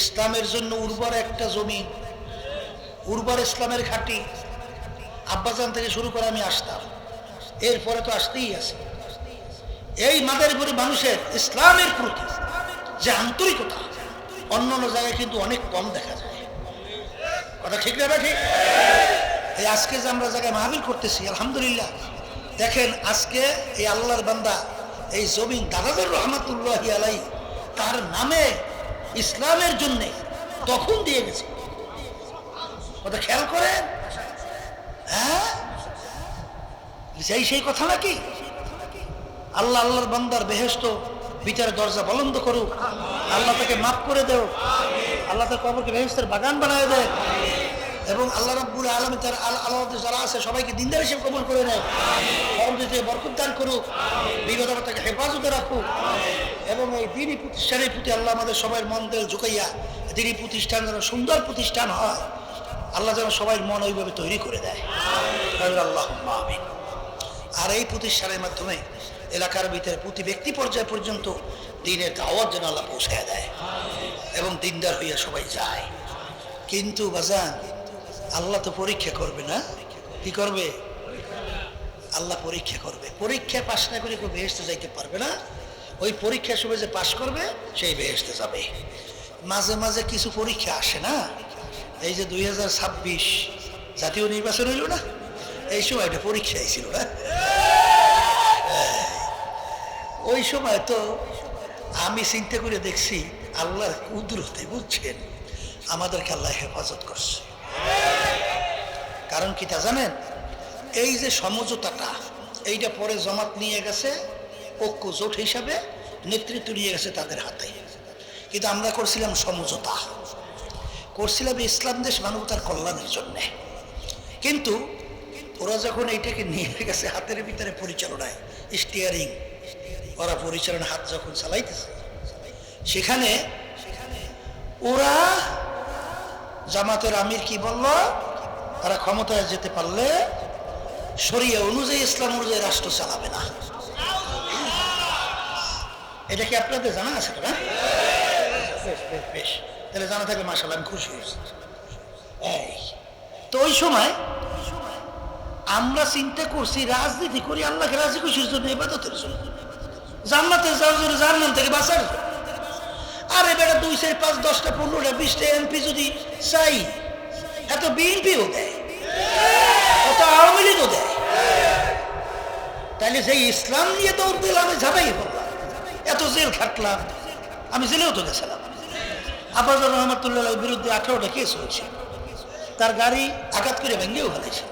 [SPEAKER 1] ইসলামের জন্য উর্বর একটা জমি, উর্বর ইসলামের ঘাঁটি। আব্বাজান থেকে শুরু করে আমি আসতাম, এরপরে তো আসতেই আছে। এই মাদারীপুরের মানুষের ইসলামের প্রতি যে আন্তরিকতা অন্যান্য জায়গায় কিন্তু অনেক কম দেখা যায়। কথা ঠিক না? ঠিক। এই আজকে যে আমরা জায়গায় মাহফিল করতেছি, আলহামদুলিল্লাহ, দেখেন আজকে এই আল্লাহর বান্দা এই জমিন দাদাদের রহমাতুল্লাহি আলাইহি তার নামে ইসলামের জন্য তখন দিয়ে গেছে। কথা খেয়াল করেন। হ্যাঁ, সেই কথা নাকি? আল্লাহ আল্লাহর বান্দার বেহেশত বিচারের দরজা বলন্দ করুক, আল্লাহ তাকে মাফ করে দেও, আল্লাহ তার কবরকে বেহেশতের বাগান বানায় দেয়, এবং আল্লাহ রাব্বুল আলামিন তার আল্লাহ যারা আছে সবাইকে দিনদার হিসেবে কবুল করে নেয়, পরবর্তীতে বরকত দান করুক, বিগত তাকে হেফাজতে রাখুক, এবং এই দিনী প্রতিষ্ঠানের প্রতি আল্লাহ আমাদের সবাই মন দিল ঝুঁকাইয়া দিনী প্রতিষ্ঠান যেন সুন্দর প্রতিষ্ঠান হয়, আল্লাহ যেন সবাই মন ওইভাবে তৈরি করে দেয়। আল্লাহুম্মা আমিন। আর এই প্রতিষ্ঠানের মাধ্যমে এলাকার ভিতরে প্রতি ব্যক্তি পর্যায় পর্যন্ত দিনের দাওয়াত যেন আল্লাহ পৌঁছায় দেয় এবং দিনদার হইয়া সবাই যায়। কিন্তু বাজান, আল্লাহ তো পরীক্ষা করবে না? কি করবে? আল্লাহ পরীক্ষা করবে। পরীক্ষা পাশ না করে কেউ বেহেশতে যাইতে পারবে না। ওই পরীক্ষার সময় যে পাশ করবে সেই বেহেশতে যাবে। মাঝে মাঝে কিছু পরীক্ষা আসে না? এই যে 2026 জাতীয় নির্বাচন হইল না, এই সময় একটা পরীক্ষা আইছিল না? ওই সময় তো আমি চিন্তা করে দেখছি আল্লাহর কুদরতে, বুঝছেন, আমাদেরকে আল্লাহ হেফাজত করছে। কারণ কি তা জানেন? এই যে সমঝোতাটা, এইটা পরে জামাত নিয়ে গেছে ঐক্য জোট হিসাবে, নেতৃত্ব নিয়ে গেছে তাদের হাতে। কিন্তু আমরা করছিলাম সমঝোতা, করছিলাম ইসলাম দেশ মানবতার কল্যাণের জন্যে। কিন্তু ওরা যখন এইটাকে নিয়ে গেছে হাতের ভিতরে পরিচালনায়, স্টিয়ারিং, ওরা পরিচালনা হাত যখন চালাইতেছে, সেখানে ওরা জামাতের আমির কি বলল, তারা ক্ষমতায় যেতে পারলে শরিয়া অনুযায়ী, ইসলাম অনুযায়ী রাষ্ট্র চালাবে না। এটা কি আপনাদের জানা আছে? না? বেশ, তাহলে জানা থাকলে মাশাআল্লাহ, আমি খুশি হয়েছি। এই তো ওই সময় আমরা চিন্তা করছি রাজনীতি করি আল্লাহকে রাজি খুশির জন্য, ইবাদতের জন্য, জান্নাতে যাওয়ার জন্য, জাহান্নাম থেকে বাঁচার জন্য। আরে বেটা 2, 4, 5, 10টা 15টা 20টা এমপি যদি চাই, এত বিএনপিও দেয়, এত আওয়ামী লীগও দেয়, তাইলে সেই ইসলাম নিয়ে দৌড় দিলাম, আমি ঝাঁপাই পড়লাম, এত জেল খাটলাম, আমি জেলেও তো গেছিলাম। আব্বাজান রহমাতুল্লাহ বিরুদ্ধে 18টা কেস হয়েছে, তার গাড়ি আঘাত করে ভেঙেও ফেলেছে।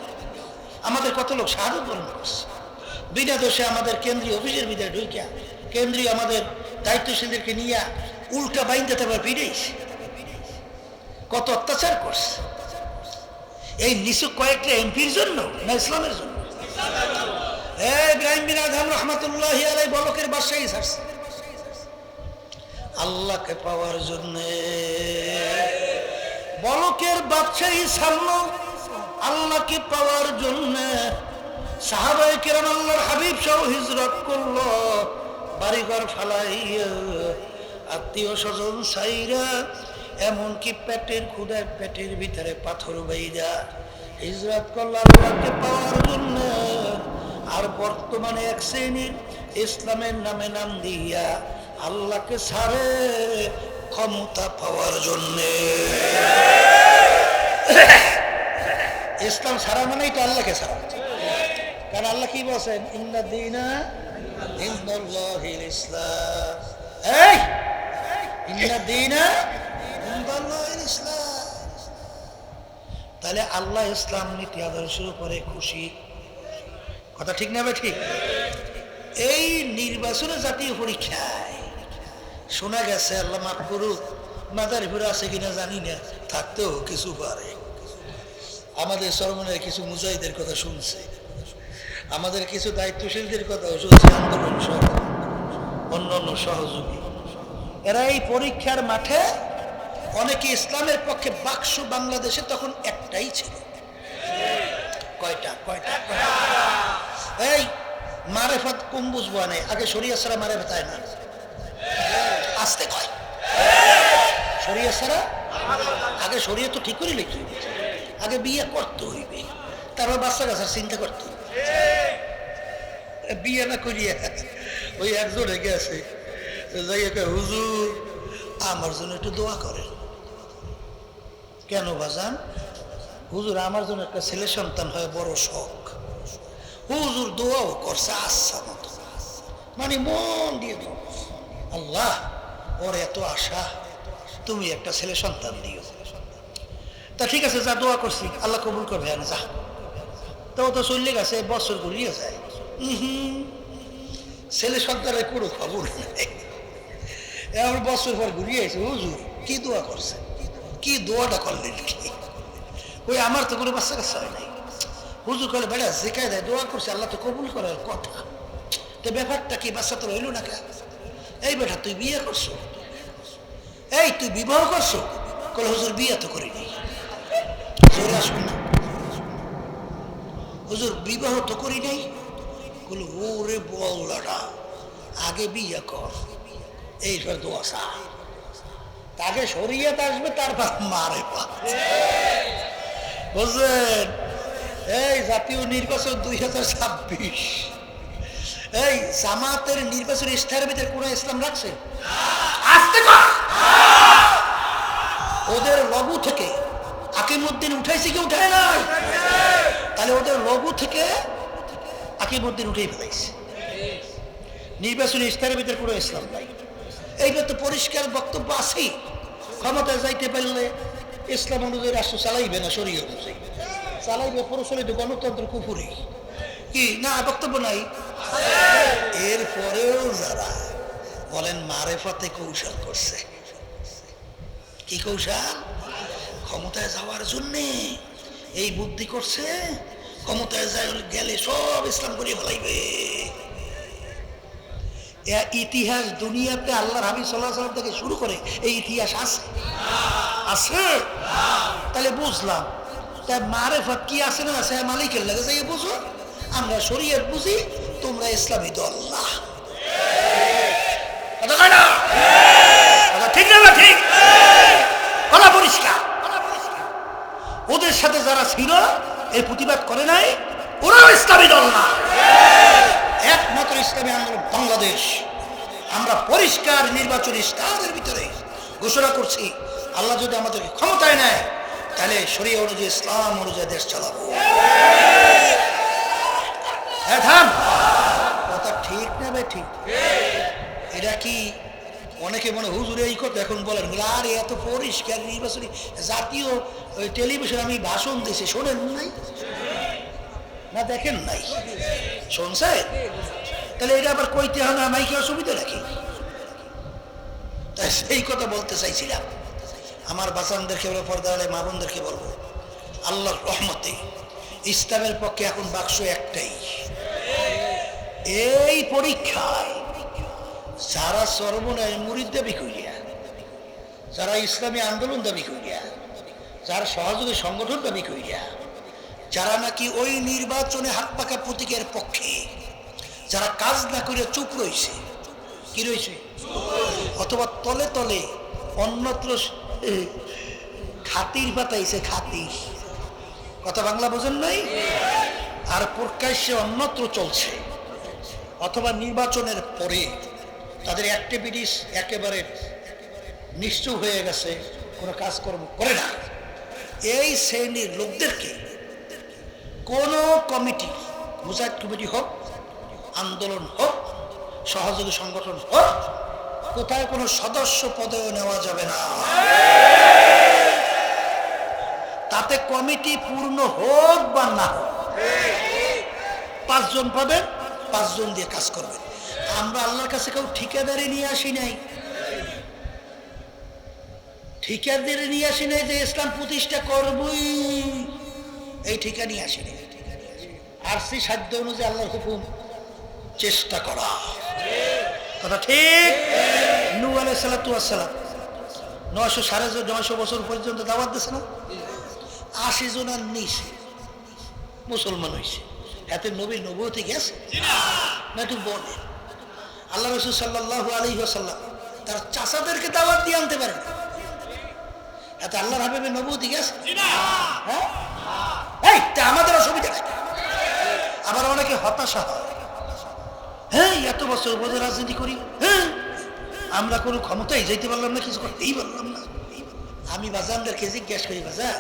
[SPEAKER 1] আমাদের কত লোক শাহাদত বরণ করছে বিনা দোষে। আমাদের কেন্দ্রীয় অফিসের ভিতরে ঢুকিয়া কেন্দ্রীয় আমাদের দায়িত্বশীলদেরকে নিয়ে উল্টা বাইন দিতে পারে পিড়েছে, কত অত্যাচার করছে এই নিছক কয়েকটা এমপির জন্য না ইসলামের জন্য? ইব্রাহিম বিন আদহাম রহমতুল্লাহি আলাইহি বলকের বাদশাহী ছাড়ছে আল্লাহকে পাওয়ার জন্য। বলকের বাদশাহী ছাড়লো আল্লাহকে পাওয়ার জন্য। সাহাবায়ে কেরাম আল্লাহর হাবিব সহ হিজরত করলো, বাড়িঘর ফালাইয়া আত্মীয় স্বজন ছাইরা, এমনকি পেটের ক্ষুধায় পেটের ভিতরে পাথর বাইরা হিজরত করলো আল্লাহকে পাওয়ার জন্য। আর বর্তমানে এক শ্রেণীর ইসলামের নামে নাম দিয়া আল্লাহকে ছাড়ে ক্ষমতা পাওয়ার জন্য। ইসলাম ছাড়া মানে এটা আল্লাহকে ছাড়া, কারণ আল্লাহ কি বলছেন? ইন্না দীনা ইনদাল্লাহিল ইসলাম। এই ইন্না দীনা ইনদাল্লাহিল ইসলাম। তাহলে আল্লাহ ইসলাম নীতি আদর্শের উপরে খুশি, কথা ঠিক না? ঠিক। এই নির্বাচনে জাতীয় পরীক্ষায় শোনা গেছে, আল্লাহ মাফ করুক, মাদারীপুরে আছে কিনা জানি না, থাকতেও কিছু পারে, আমাদের সরমনের কিছু মুজাহিদের কথা শুনছে, আমাদের কিছু দায়িত্বশীলদের কথাও শুনছে, আন্দোলন সহ অন্যান্য সহযোগী। এরা এই পরীক্ষার মাঠে অনেকে ইসলামের পক্ষে বাক্স বাংলাদেশে তখন একটাই ছিল। কয়টা? এই মারেফত কম বুঝবো না, আগে শরিয়া ছাড়া মারেফত হয় না, আসতে কয় শরিয়া ছাড়া। আগে শরিয়া তো ঠিক করে লিখি, আগে বিয়ে করতে হইবে, তারপর বাচ্চা কাচ্চার চিন্তা করতে হইবে। বিয়ে না করিয়া ওই একজন গেছে, হুজুর আমার জন্য একটু দোয়া করেন। কেন বাজান? হুজুর আমার জন্য একটা ছেলে সন্তান হয় বড় শখ। হুজুর দোয়াও করছে আচ্ছা মতো, মানে মন দিয়ে দোয়া, আল্লাহ ওর এত আশা, তুমি একটা ছেলে সন্তান দিও। তা ঠিক আছে, যা দোয়া করছি আল্লাহ কবুল করবে না, যা। তো ও তো চললে গেছে, বছর ঘুরিয়ে যায়, ছেলে সন্তানের কোনো খবর নেই। এমন বছর পর ঘুরিয়ে আসে, হুজুর কি দোয়া করছে, কি দোয়াটা করলেন কি? ওই আমার তো কোনো বাচ্চা কাচ্চা হয় নাই। হুজুর করে বেড়া শেখায় দেয়, দোয়া করছে আল্লাহ তো কবুল করার কথা, তো ব্যাপারটা কি বাচ্চা তো রইল না? কেন এই বেটা তুই বিয়ে করছো, এই তুই বিবাহ করছো? কলে হুজুর বিয়ে তো করিনি। জোরে আসুন না, হুজুর বিবাহ তো করি নাই। বলে ওরে বল্লাটা, আগে বিয়ে কর, এইবার দোয়া চা, তাকে শরীয়ত আসবে, তারপর মারে বুঝলেন? এই জাতীয় নির্বাচন 2026, এই জামাতের নির্বাচন ইশতেহারের ভিতরে কোন ইসলাম রাখছে? আসতে কর। ওদের লঘু থেকে আকিমুদ্দিন উঠাইছে কি উঠায় নাই? তাহলে ওদের লঘু থেকে আকিমুদ্দিন উঠেই ফেলাইছে। নির্বাচনী ইশতেহারের ভিতরে কোনো ইসলাম নাই। এইবার তো পরিষ্কার বক্তব্য আছেই, ক্ষমতায় যাইতে পারলে ইসলাম অনুযায়ী রাষ্ট্র চালাইবে না, শরীয়ত অনুযায়ী চালাইবে, প্রচলিত গণতন্ত্র কুফরি কি না, বক্তব্য নাই। এরপরেও যারা বলেন মারেফতে কৌশল করছে, কি কৌশল? ক্ষমতায় যাওয়ার জন্যে এই বুদ্ধি করছে, ক্ষমতায় গেলে সব ইসলাম করিয়ে ফেলাইবে। ইতিহাস দুনিয়াতে আল্লাহর হাবিব সাল্লাল্লাহু আলাইহি ওয়াসাল্লাম থেকে শুরু করে এই ইতিহাস আছে, আছে। তাহলে বুঝলাম, তাই মারেফত কি আছে না আছে, মালিকের লাগে যাই বুঝো। আমরা শরীয়ত বুঝি, তোমরা ইসলামী দল না। ঠিক না? ঠিক, কথা পরিষ্কার। ওদের সাথে যারা ছিল এই প্রতিবাদ করে নাই, ওরাও ইসলামী দল না। একমাত্র ইসলামী আন্দোলন বাংলাদেশ। আমরা পরিষ্কার নির্বাচনী ইশতেহারের ভিতরে ঘোষণা করছি, আল্লাহ যদি আমাদেরকে ক্ষমতায় নেয়, তাহলে শরীয়ত অনুযায়ী ইসলাম অনুযায়ী দেশ চালাবো। কথা ঠিক না ভাই? ঠিক। এটা কি অনেকে মনে হুজুরে এই কথা এখন বলেন, আর এত পরিষ্কার নির্বাচনী জাতীয় টেলিভিশন আমি ভাষণ দিয়েছি, শোনেন নাই? না দেখেন নাই? শুনছে? তাহলে এটা আবার কইতে হয় না মাইকে অসুবিধা নাকি? তাই সেই কথা বলতে চাইছিলাম। আমার বাচ্চাদেরকে বলবো, পর্দাওয়ালা মা বোনদেরকে বলবো, আল্লাহর রহমতে ইসলামের পক্ষে এখন বাক্স একটাই। এই পরীক্ষায় যারা সর্বনয় মুরিদ দাবি করিয়া, যারা ইসলামী আন্দোলন দাবি করিয়া, যারা সহযোগী সংগঠন দাবি করিয়া, যারা নাকি ওই নির্বাচনে হাত পাকা প্রতীকের পক্ষে, যারা কাজ না করে চুপ রয়েছে, কি রয়েছে, অথবা তলে তলে অন্যত্র খাতির পাতাইছে, খাতির, কথা বাংলা বোঝেন নাই, আর প্রকাশ্যে অন্যত্র চলছে, অথবা নির্বাচনের পরে তাদের অ্যাক্টিভিটিস একেবারে নিশ্চয় হয়ে গেছে, কোনো কাজকর্ম করে না, এই শ্রেণীর লোকদেরকে কোনো কমিটি, মুজাহিদ কমিটি হোক, আন্দোলন হোক, সহযোগী সংগঠন হোক, কোথায় কোনো সদস্য পদেও নেওয়া যাবে না। তাতে কমিটি পূর্ণ হোক বা না হোক, 5 জন পাবেন, 5 জন দিয়ে কাজ করবেন। আমরা আল্লাহর কাছে কেউ ঠিকাদারি নিয়ে আসি নাই, ঠিকাদারি নিয়ে আসি নাই যে ইসলাম প্রতিষ্ঠা করবই, এই ঠিকা নিয়ে আসি নাই। আরসি সাধ্য অনুযায়ী আল্লাহর হুকুম চেষ্টা করা, কথা ঠিক। নূহ আলাইহিস সালাতু ওয়াস সালাম 900 বছর পর্যন্ত দাওয়াত দিয়েছে না? 80 জনের নিচে মুসলমান হয়েছে, এতে নবীর নবুয়তি গেছে না? একটু বলে আল্লাহ রাসূল সাল্লাল্লাহু আলাইহি ওয়াসাল্লাম তার চাচাদেরকে দাওয়াত দিয়ে আনতে পারেন, এতে আল্লাহর হাবিবের নবুয়তি গেছে? হ্যাঁ, এইটা আমাদের অসুবিধা নাই। আবার অনেকে হতাশা হয়, হ্যাঁ এত বছর বোধ রাজনীতি করি, হ্যাঁ আমরা কোনো ক্ষমতায় যাইতে পারলাম না, কিছু করতেই পারলাম না। আমি বাজানদেরকে জিজ্ঞেস করি, বাজার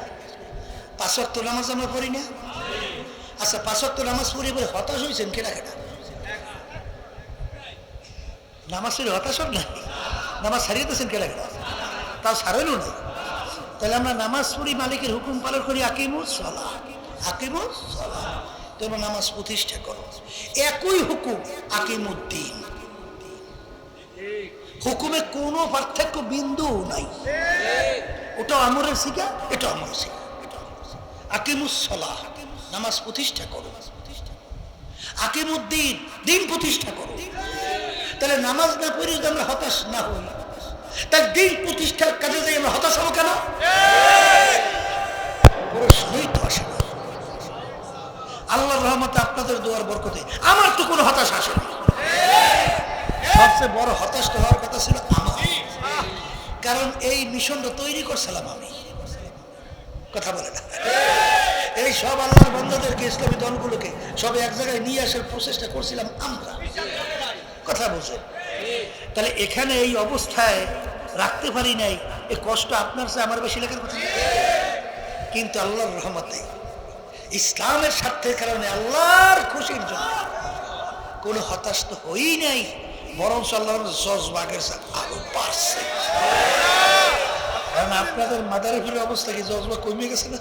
[SPEAKER 1] 5 ওয়াক্ত নামাজ আমরা পড়ি না? আচ্ছা 5 ওয়াক্ত নামাজ পড়ি বলে হতাশ হয়েছেন কেনা কেনা? নামাজ পড়ে হতাশ হন না, নামাজ ছাড়িয়ে দিয়েছেন কেনা কেনা? তাও ছাড়েনও না। তাহলে আমরা নামাজ পড়ি, মালিকের হুকুম পালন করি, আকিমুস সালাহ, আকিমুস সালাহ, তোমরা নামাজ প্রতিষ্ঠা করো। একই হুকুম, আকিমুদ্দিন, হুকুমে কোনো পার্থক্য বিন্দু নাই। ওটা আমরের শিখা, এটা আমরের শিখা। আকিমুস সালাহ, নামাজ প্রতিষ্ঠা করো, আকিমুদ্দিন, দিন প্রতিষ্ঠা করো। তাহলে নামাজ না পড়ে যদি আমরা হতাশ না হই, তাহলে দিন প্রতিষ্ঠার কাজে যাই আমরা হতাশ হবো কেন? প্রশ্নই তো আসে না। আল্লাহর রহমতে আপনাদের দোয়ার বরকতে আমার তো কোনো হতাশ আসে না। সবচেয়ে বড় হতাশটা হওয়ার কথা ছিল আমার, কারণ এই মিশনটা তৈরি করছিলাম আমি, কথা বলে না। এই সব আল্লাহর বান্দাদেরকে, ইসলামী দলগুলোকে সব এক জায়গায় নিয়ে আসার প্রচেষ্টা করছিলাম আমরা, কথা বলছে। তাহলে এখানে এই অবস্থায় রাখতে পারি নাই, এ কষ্ট আপনার চেয়ে আমার বেশি লেখার কথা। কিন্তু আল্লাহর রহমতে ইসলামের স্বার্থের কারণে, আল্লাহর খুশির জন্য কোনো হতাশ তো হই নাই, বরং আল্লাহর জজবাগের আরো বাড়ছে। কারণ আপনাদের মাদারীপুরের অবস্থা কি জজবা কমে গেছে না?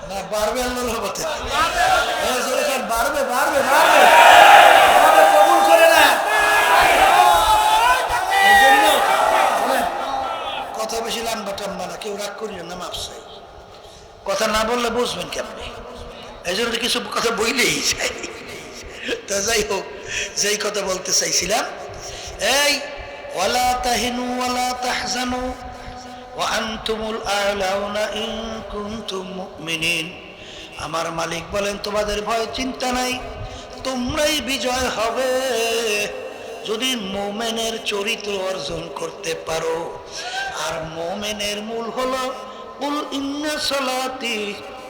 [SPEAKER 1] না বাড়বে আল্লাহর রহমতে, বাড়বে বাড়বে বাড়বে, কবুল করে না। এই জন্য কথা বেশি লাম্বা টাম্বা না, কেউ রাগ করিও না, মাপ চাই। কথা না বললে বুঝবেন কেমনি, এই জন্য কিছু কথা বইলেই চাই। তা যাই হোক, যেই কথা বলতে চাইছিলাম, এই ওয়ালা তাহিনু ওয়ালা তাহজানু ওয়া আনতুমুল আ'লাউনা ইন কুনতুম মুমিনিন। আমার মালিক বলেন, তোমাদের ভয় চিন্তা নাই, তোমরাই বিজয় হবে যদি মুমিনের চরিত্র অর্জন করতে পারো। আর মুমিনের মূল হলো কুল ইন্না সালাতি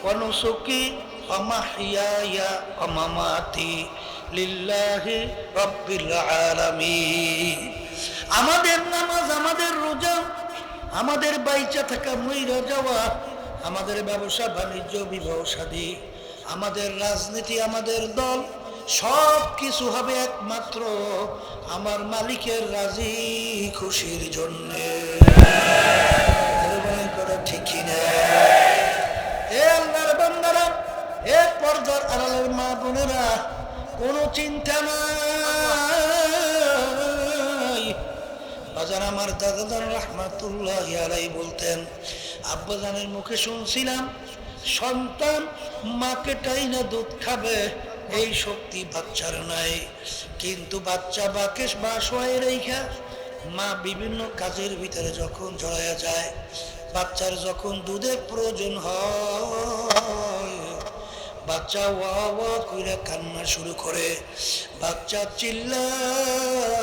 [SPEAKER 1] ওয়া নুসুকি ওয়া মাহইয়ায়া ওয়া মামাতি লিল্লাহি রাব্বিল আলামিন। আমাদের নামাজ, আমাদের রোজা, আমাদের বাইচা থাকা, মইরা যাওয়া, আমাদের ব্যবসা বাণিজ্য, বিবাহ শাদী, আমাদের রাজনীতি, আমাদের দল, সব কিছু হবে একমাত্র আমার মালিকের রাজি খুশির জন্য। ঠিক কিনা? এ আল্লাহর বান্দা, চিন্তা নাই। বাজার আমার দাদাদার রহমাতুল্লাহ আলাইহি বলতেন, আব্বাজানের মুখে শুনছিলাম সন্তান মাকে টাইনা দুধ খাবে এই শক্তি বাচ্চার নাই, কিন্তু বাচ্চা বাকে বাসয় রেখা মা বিভিন্ন কাজের ভিতরে যখন জড়ায়া যায়, বাচ্চার যখন দুধের প্রয়োজন হয়, বাচ্চা ওয়া ওয়া কইরা কান্না শুরু করে, বাচ্চা চিল্লায়,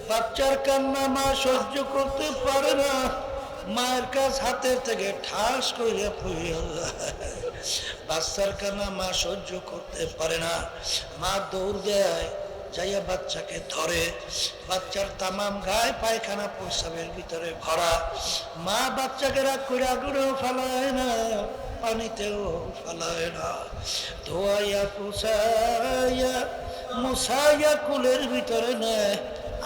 [SPEAKER 1] বাচ্চার কান্না মা সহ্য করতে পারে না, মায়ের কাছ হাতের থেকে ঠাস করে পড়ে যায়। বাচ্চার কান্না মা সহ্য করতে পারে না, মা দৌড় দেয়, যাইয়া বাচ্চাকে ধরে, বাচ্চার তামাম গায়ে পায়খানা প্রস্রাবের ভিতরে ভরা, মা বাচ্চাকে রাগ করে আগুনেও ফালায় না, পানিতেও ফালায় না, ধোয়াইয়া পুষাইয়া মুছাইয়া কুলের ভিতরে নেয়,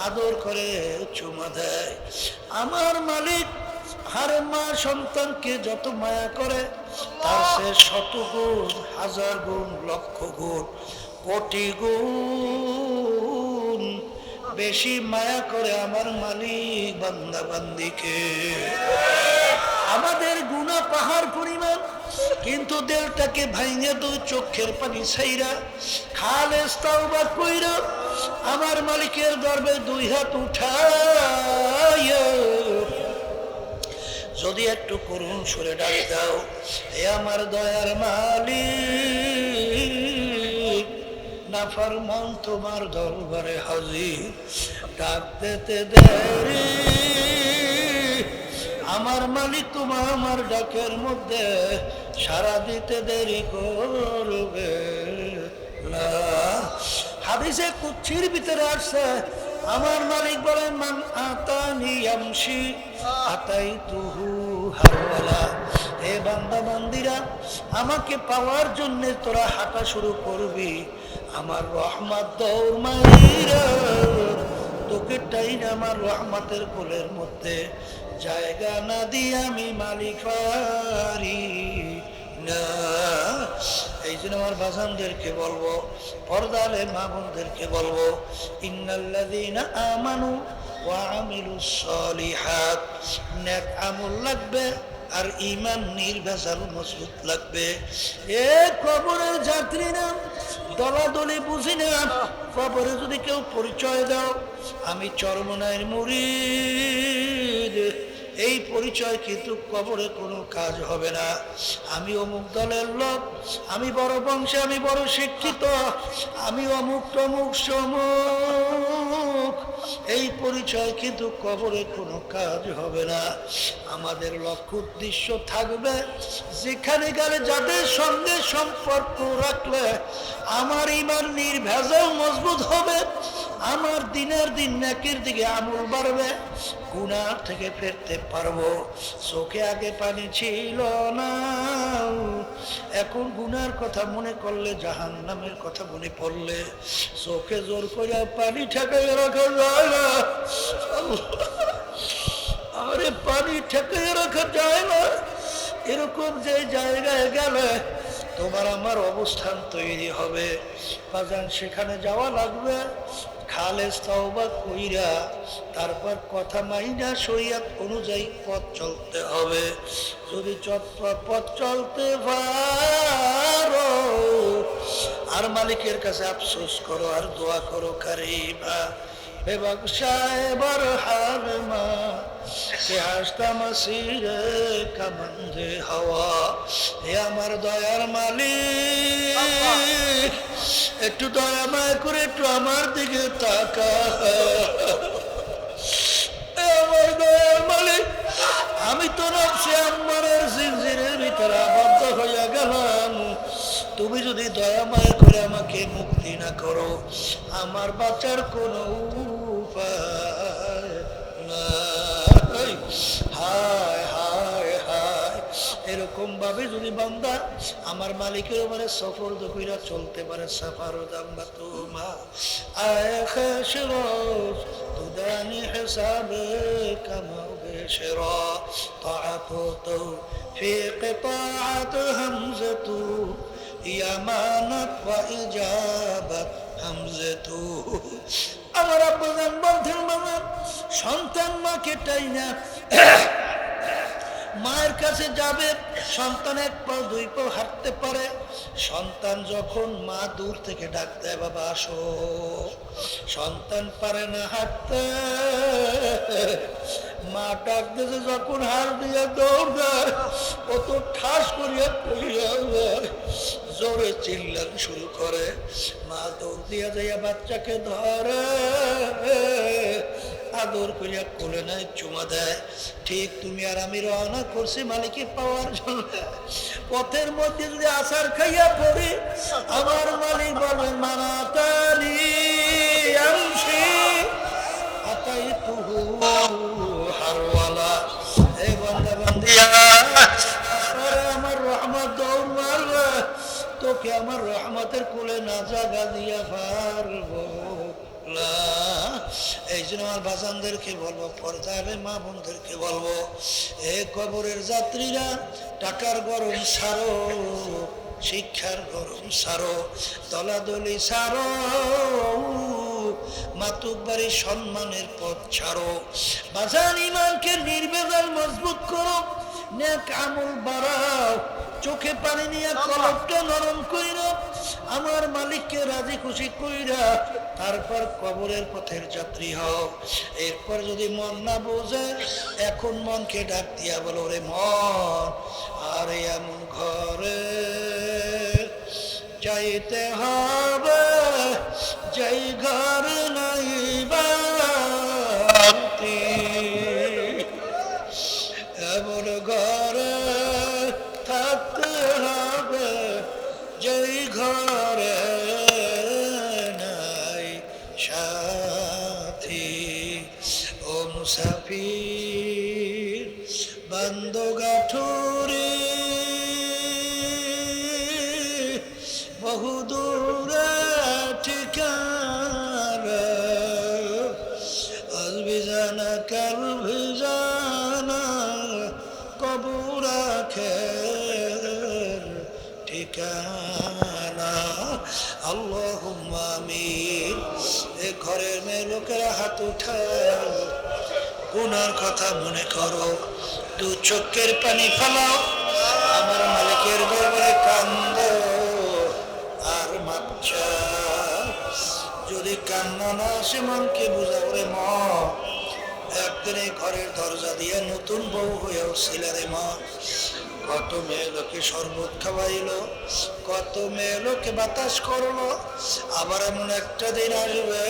[SPEAKER 1] আদর করে চুমা দেয়। আমার মালিক হারে মা সন্তানকে যত মায়া করে তার সে শত গুণ, হাজার গুণ, লক্ষ গুণ, কোটি গুণ বেশি মায়া করে আমার মালিক বান্দা বান্দিকে। আমাদের গুনাহ পাহাড় পরিমাণ, কিন্তু দিলটাকে ভাঙে দুই চোখের পানি ছাইরা খালেস তাওবা কইরা আমার মালিকের দরবে দুই হাত উঠাইয়া যদি একটু করুণ সুরে ডাক দাও, হে আমার দয়ার মালিক, নাফরমান তোমার দরবারে হাজির, ডাক দিতে দেরি, আমার মালিক তোমার আমার ডাকের মধ্যে সাড়া দিতে দেরি করবে না। হাদিসে কুচ্ছির ভিতরে আসছে, আমার মালিক বলেন, মান আতানি ইয়ামশি আতাইতুহু হারওয়ালা। হে বান্দা বান্দিরা, আমাকে পাওয়ার জন্য তোরা হাঁটা শুরু করবি, আমার রহমত দৌড় মাইরা তোকে টাইনা আমার রহমতের কোলের মধ্যে জায়গা না দিয়ে আমি মালিক পারি না। এই জন্য আমার বাজানদেরকে বলবো, পর্দালে মা বোনদেরকে বলবো, ইন্নাল্লাযীনা আমানু ওয়া আমিলুস সালিহাত, নেক আমল লাগবে আর ঈমান নির্ভেজাল মজবুত লাগবে। এ কবরের যাত্রী না, দলাদলি বুঝি না, কবরে যদি কেউ পরিচয় দাও আমি চরমনায়ের মুরিদ, এই পরিচয় কিন্তু কবরে কোনো কাজ হবে না। আমি অমুক দলের লোক, আমি বড় বংশে, আমি বড় শিক্ষিত, আমি অমুক তমুক সমুক, এই পরিচয় কিন্তু কবরে কোনো কাজ হবে না। আমাদের লক্ষ্য উদ্দেশ্য থাকবে, যেখানে গেলে যাদের সঙ্গে সম্পর্ক রাখলে আমার ঈমান নির্ভেজাল মজবুত হবে, আমার দিনের দিন নেকির দিকে আমল বাড়বে, গুনাহ থেকে ফিরতে পারবো। চোখে আগে পানি ছিল না, এখন গুনার কথা মনে করলে, জাহান্নামের কথা মনে পড়লে চোখে জোর করে পানি ঠেকাইয়া রাখা যায় না। আরে পানি ঠেকাইয়া রাখা যায় না। এরকম যে জায়গায় গেলে তোমার আমার অবস্থান তৈরি হবে, বাজান সেখানে যাওয়া লাগবে, খালেস তাওবা কইরা তারপর কথা মাইনা শরীয়ত অনুযায়ী পথ চলতে হবে। যদি পথ চলতে পারো আর মালিকের কাছে আফসোস করো আর দোয়া করো, কারিমা বেবকশায় বরহাল মা কে হাসতা মসিরে কামন্দে হাওয়া। হে আমার দয়ার মালিক, একটু দয়া মায়া করে একটু আমার দিকে তাকা। আমার দয়ার মালিক, আমি তো নফসে আম্মারের জিনজিরের ভিতরে আবদ্ধ হইয়া গেলাম, তুমি যদি দয়া মায়া করে আমাকে মুক্তি না করো, আমার বাঁচার কোনো উপায় নাই। হায় হায় হায়, এরকম ভাবে যদি বান্দা আমার মালিকের উপরে সফর দইরা চলতে পারে, সাফার দাম্বা তোমা আয় খেশরত তুদানি হিসাবে কামাও বেশরা তাআতু ফি কিতাআত হামজাতু ইয়ামানাত ওয়া ইজাবাত হামজাতু। আমার আব্বাজান বলতেন, বাবা সন্তান মাকে টাইনা মায়ের কাছে যাবে, সন্তান এক পা দুই পা হাঁটতে পারে, সন্তান যখন মা দূর থেকে ডাক দেয় বাবা আসো, সন্তান পারে না হাঁটতে, মা ডাক দিয়েছে যখন হার দিয়ে দৌড় দেয়, কত ঠাস করিয়া পড়িয়া যায়, জোরে চিল্লান শুরু করে, মা দৌড় দিয়া যাইয়া বাচ্চাকে ধরে, আদর করিয়া কোলে নেয়, চুমা দেয়। ঠিক তুমি আর আমি রওনা করছি মালিককে পাওয়ার জন্য, পথের মধ্যে যদি আসার খাইয়া পড়ি, আমার মালিক বলবেন মানাতানি আমশি আতাইতুহু হারওয়ালা। এই বান্দা বান্দিয়া, আমার রহমত দৌড় মারবে, তোকে আমার রহমতের কোলে না জাগা দিয়া পারবো না। এই জন্য আমার বাজানদেরকে বলবো, পর্দারে মা বোনদেরকে বলবো, এ কবরের যাত্রীরা টাকার গরম সারো, শিক্ষার গরম সারো, দলাদলি সারো, মাতুক বাড়ির সম্মানের পথ ছাড়ো। বাজান ইমানকে নির্বেজাল মজবুত করো, নেক আমল বাড়াও, চোখে পানি নিয়ে কলবটা নরম কইরা আমার মালিককে রাজি খুশি কইরা তারপর কবরের পথের যাত্রী হও। এরপর যদি মন না বোঝে, এখন মনকে ডাক দিয়া বলো, রে মন, আর এমন ঘরে যাইতে হবে যেই ঘর নাই বাতি, এমন ঘরে থাকতে হবে যেই ঘরে নাই সাথী। ও মুসাফির বান্দগাঠুরি বহুদূরে ঠিকানা, আজ বিজানা কাল বিজানা কবর আখের ঠিকানা। আল্লাহুম্মা আমিন। এ ঘরের মেয়ে লোকেরা হাত উঠাও, গুনার কথা মনে করো, দু চোখের পানি ফেলাও, আমার মালিকের দরবারে কান্দো আর মাপ চাও। যদি কান্না না আসে, মনকে বুঝাও, রে মন, একদিন এই ঘরের দরজা দিয়ে নতুন বউ হয়েও ছিলে রে মন। কত মেয়ে লোকে শরবত খাওয়াইলো, কত মেয়ে লোকে বাতাস করলো, আবার এমন একটা দিন আসবে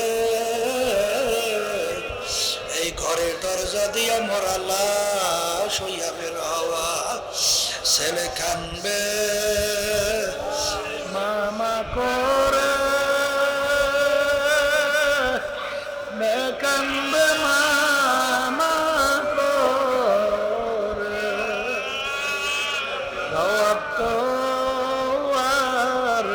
[SPEAKER 1] এই ঘরের দরজা দিয়ে মরা লাশ হইয়া বের হওয়া। ছেলে কানবে মামা করে, মেয়ে কানবে মামা করে, জবাব তো আর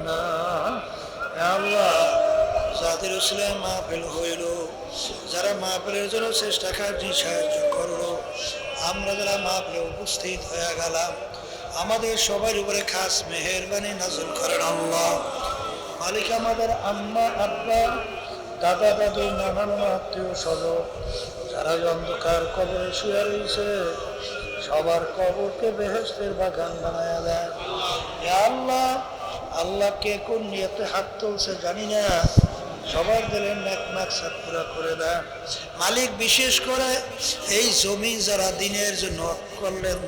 [SPEAKER 1] না। আল্লাহ, জাতির ইসলাম মাহফিল হইল, যারা মাহফিলের জন্য চেষ্টা কার্যে সাহায্য করলো, আমরা যারা মাহফিলে উপস্থিত হয়ে গেলাম, আমাদের সবার উপরে খাস মেহেরবানি নাযিল করেন আল্লাহ। মালিক আমাদের আম্মা আব্বা দাদা দাদু নানান আত্মীয় স্বজন যারা অন্ধকার কবরে শুয়ে রয়েছে, সবার কবরকে বেহেশতের বাগান বানায়া দেয়। আল্লাহ, আল্লাহ কে কোন নিয়তে হাত তুলছে জানি না, সবার দিলেন নেক মাকসাদ পুরা করে দেয়। মালিক বিশেষ করে এই জমি যারা দিনের জন্য করলেন